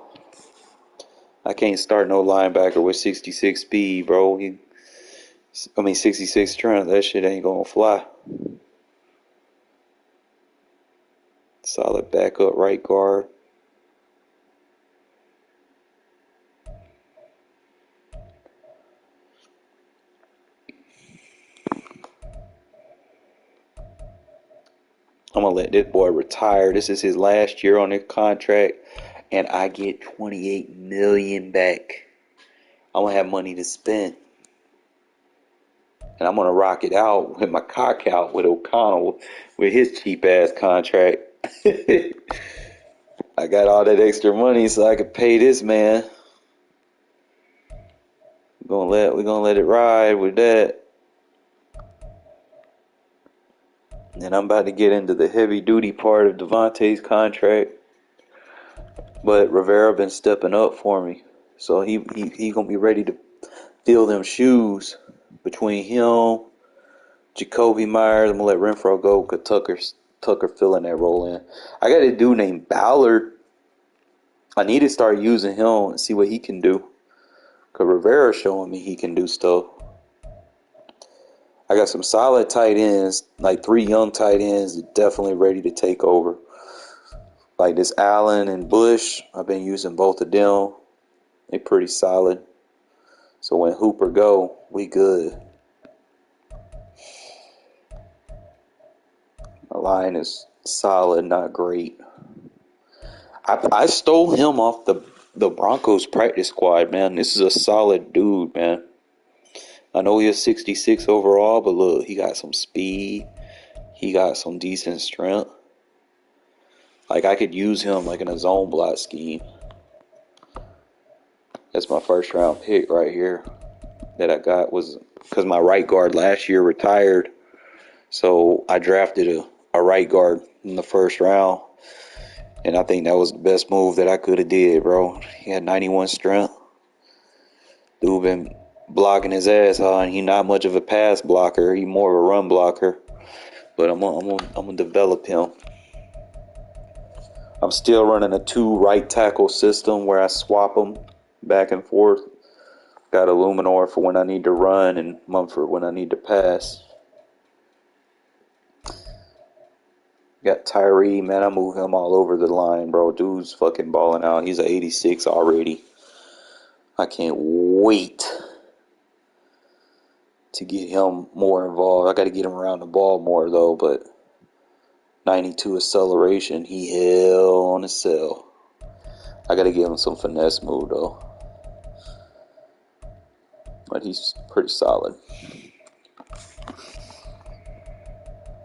I can't start no linebacker with 66 speed, bro. 66 strength. That shit ain't gonna fly. Solid backup right guard. I'm gonna let this boy retire. This is his last year on his contract, and I get $28 million back. I'm gonna have money to spend, and I'm gonna rock it out with my cock out with O'Connell with his cheap ass contract. I got all that extra money so I could pay this man. We're gonna let it ride with that. And I'm about to get into the heavy duty part of Devontae's contract. But Rivera been stepping up for me. So he gonna be ready to fill them shoes between him, Jacoby Myers. I'm gonna let Renfro go because Tucker filling that role in. I got a dude named Ballard. I need to start using him and see what he can do. Because Rivera's showing me he can do stuff. I got some solid tight ends, like 3 young tight ends, definitely ready to take over. Like this Allen and Bush, I've been using both of them. They pretty solid. So when Hooper go, we good. My line is solid, not great. I stole him off the Broncos practice squad, man. This is a solid dude, man. I know he is 66 overall, but look, he got some speed. He got some decent strength. Like, I could use him like in a zone block scheme. That's my first round pick right here that I got was because my right guard last year retired. So I drafted a right guard in the first round. And I think that was the best move that I could have did, bro. He had 91 strength. Dude been blocking his ass, and he not much of a pass blocker. He more of a run blocker. But I'm gonna develop him. I'm still running a 2 right tackle system where I swap them back and forth. Got a Luminor for when I need to run and Mumford when I need to pass. Got Tyree, man, I move him all over the line, bro. Dude's fucking balling out. He's an 86 already. I can't wait to get him more involved. I got to get him around the ball more, though, but 92 acceleration, he hell on his cell. I got to give him some finesse move, though. but he's pretty solid.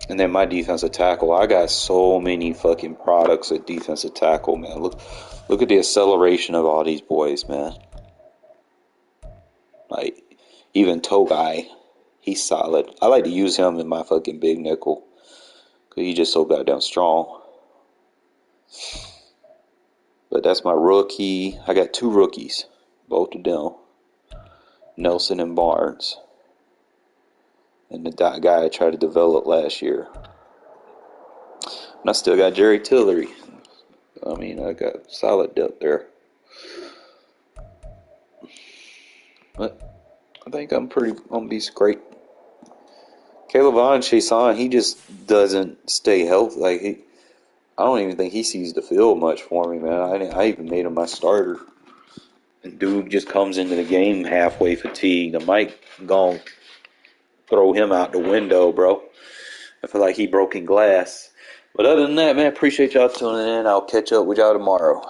And then my defensive tackle, I got so many fucking products at defensive tackle, man. Look at the acceleration of all these boys, man. Like, even Togai, he's solid. I like to use him in my fucking big nickel, because he's just so goddamn strong. But that's my rookie. I got 2 rookies, both of them, Nelson and Barnes. And the guy I tried to develop last year. And I still got Jerry Tillery. I mean, I got solid depth there. But I think I'm gonna be great. Caleb Chason, he just doesn't stay healthy. Like, I don't even think he sees the field much for me, man. I even made him my starter. And dude just comes into the game halfway fatigued. I might go throw him out the window, bro. I feel like he broken glass. But other than that, man, appreciate y'all tuning in. I'll catch up with y'all tomorrow.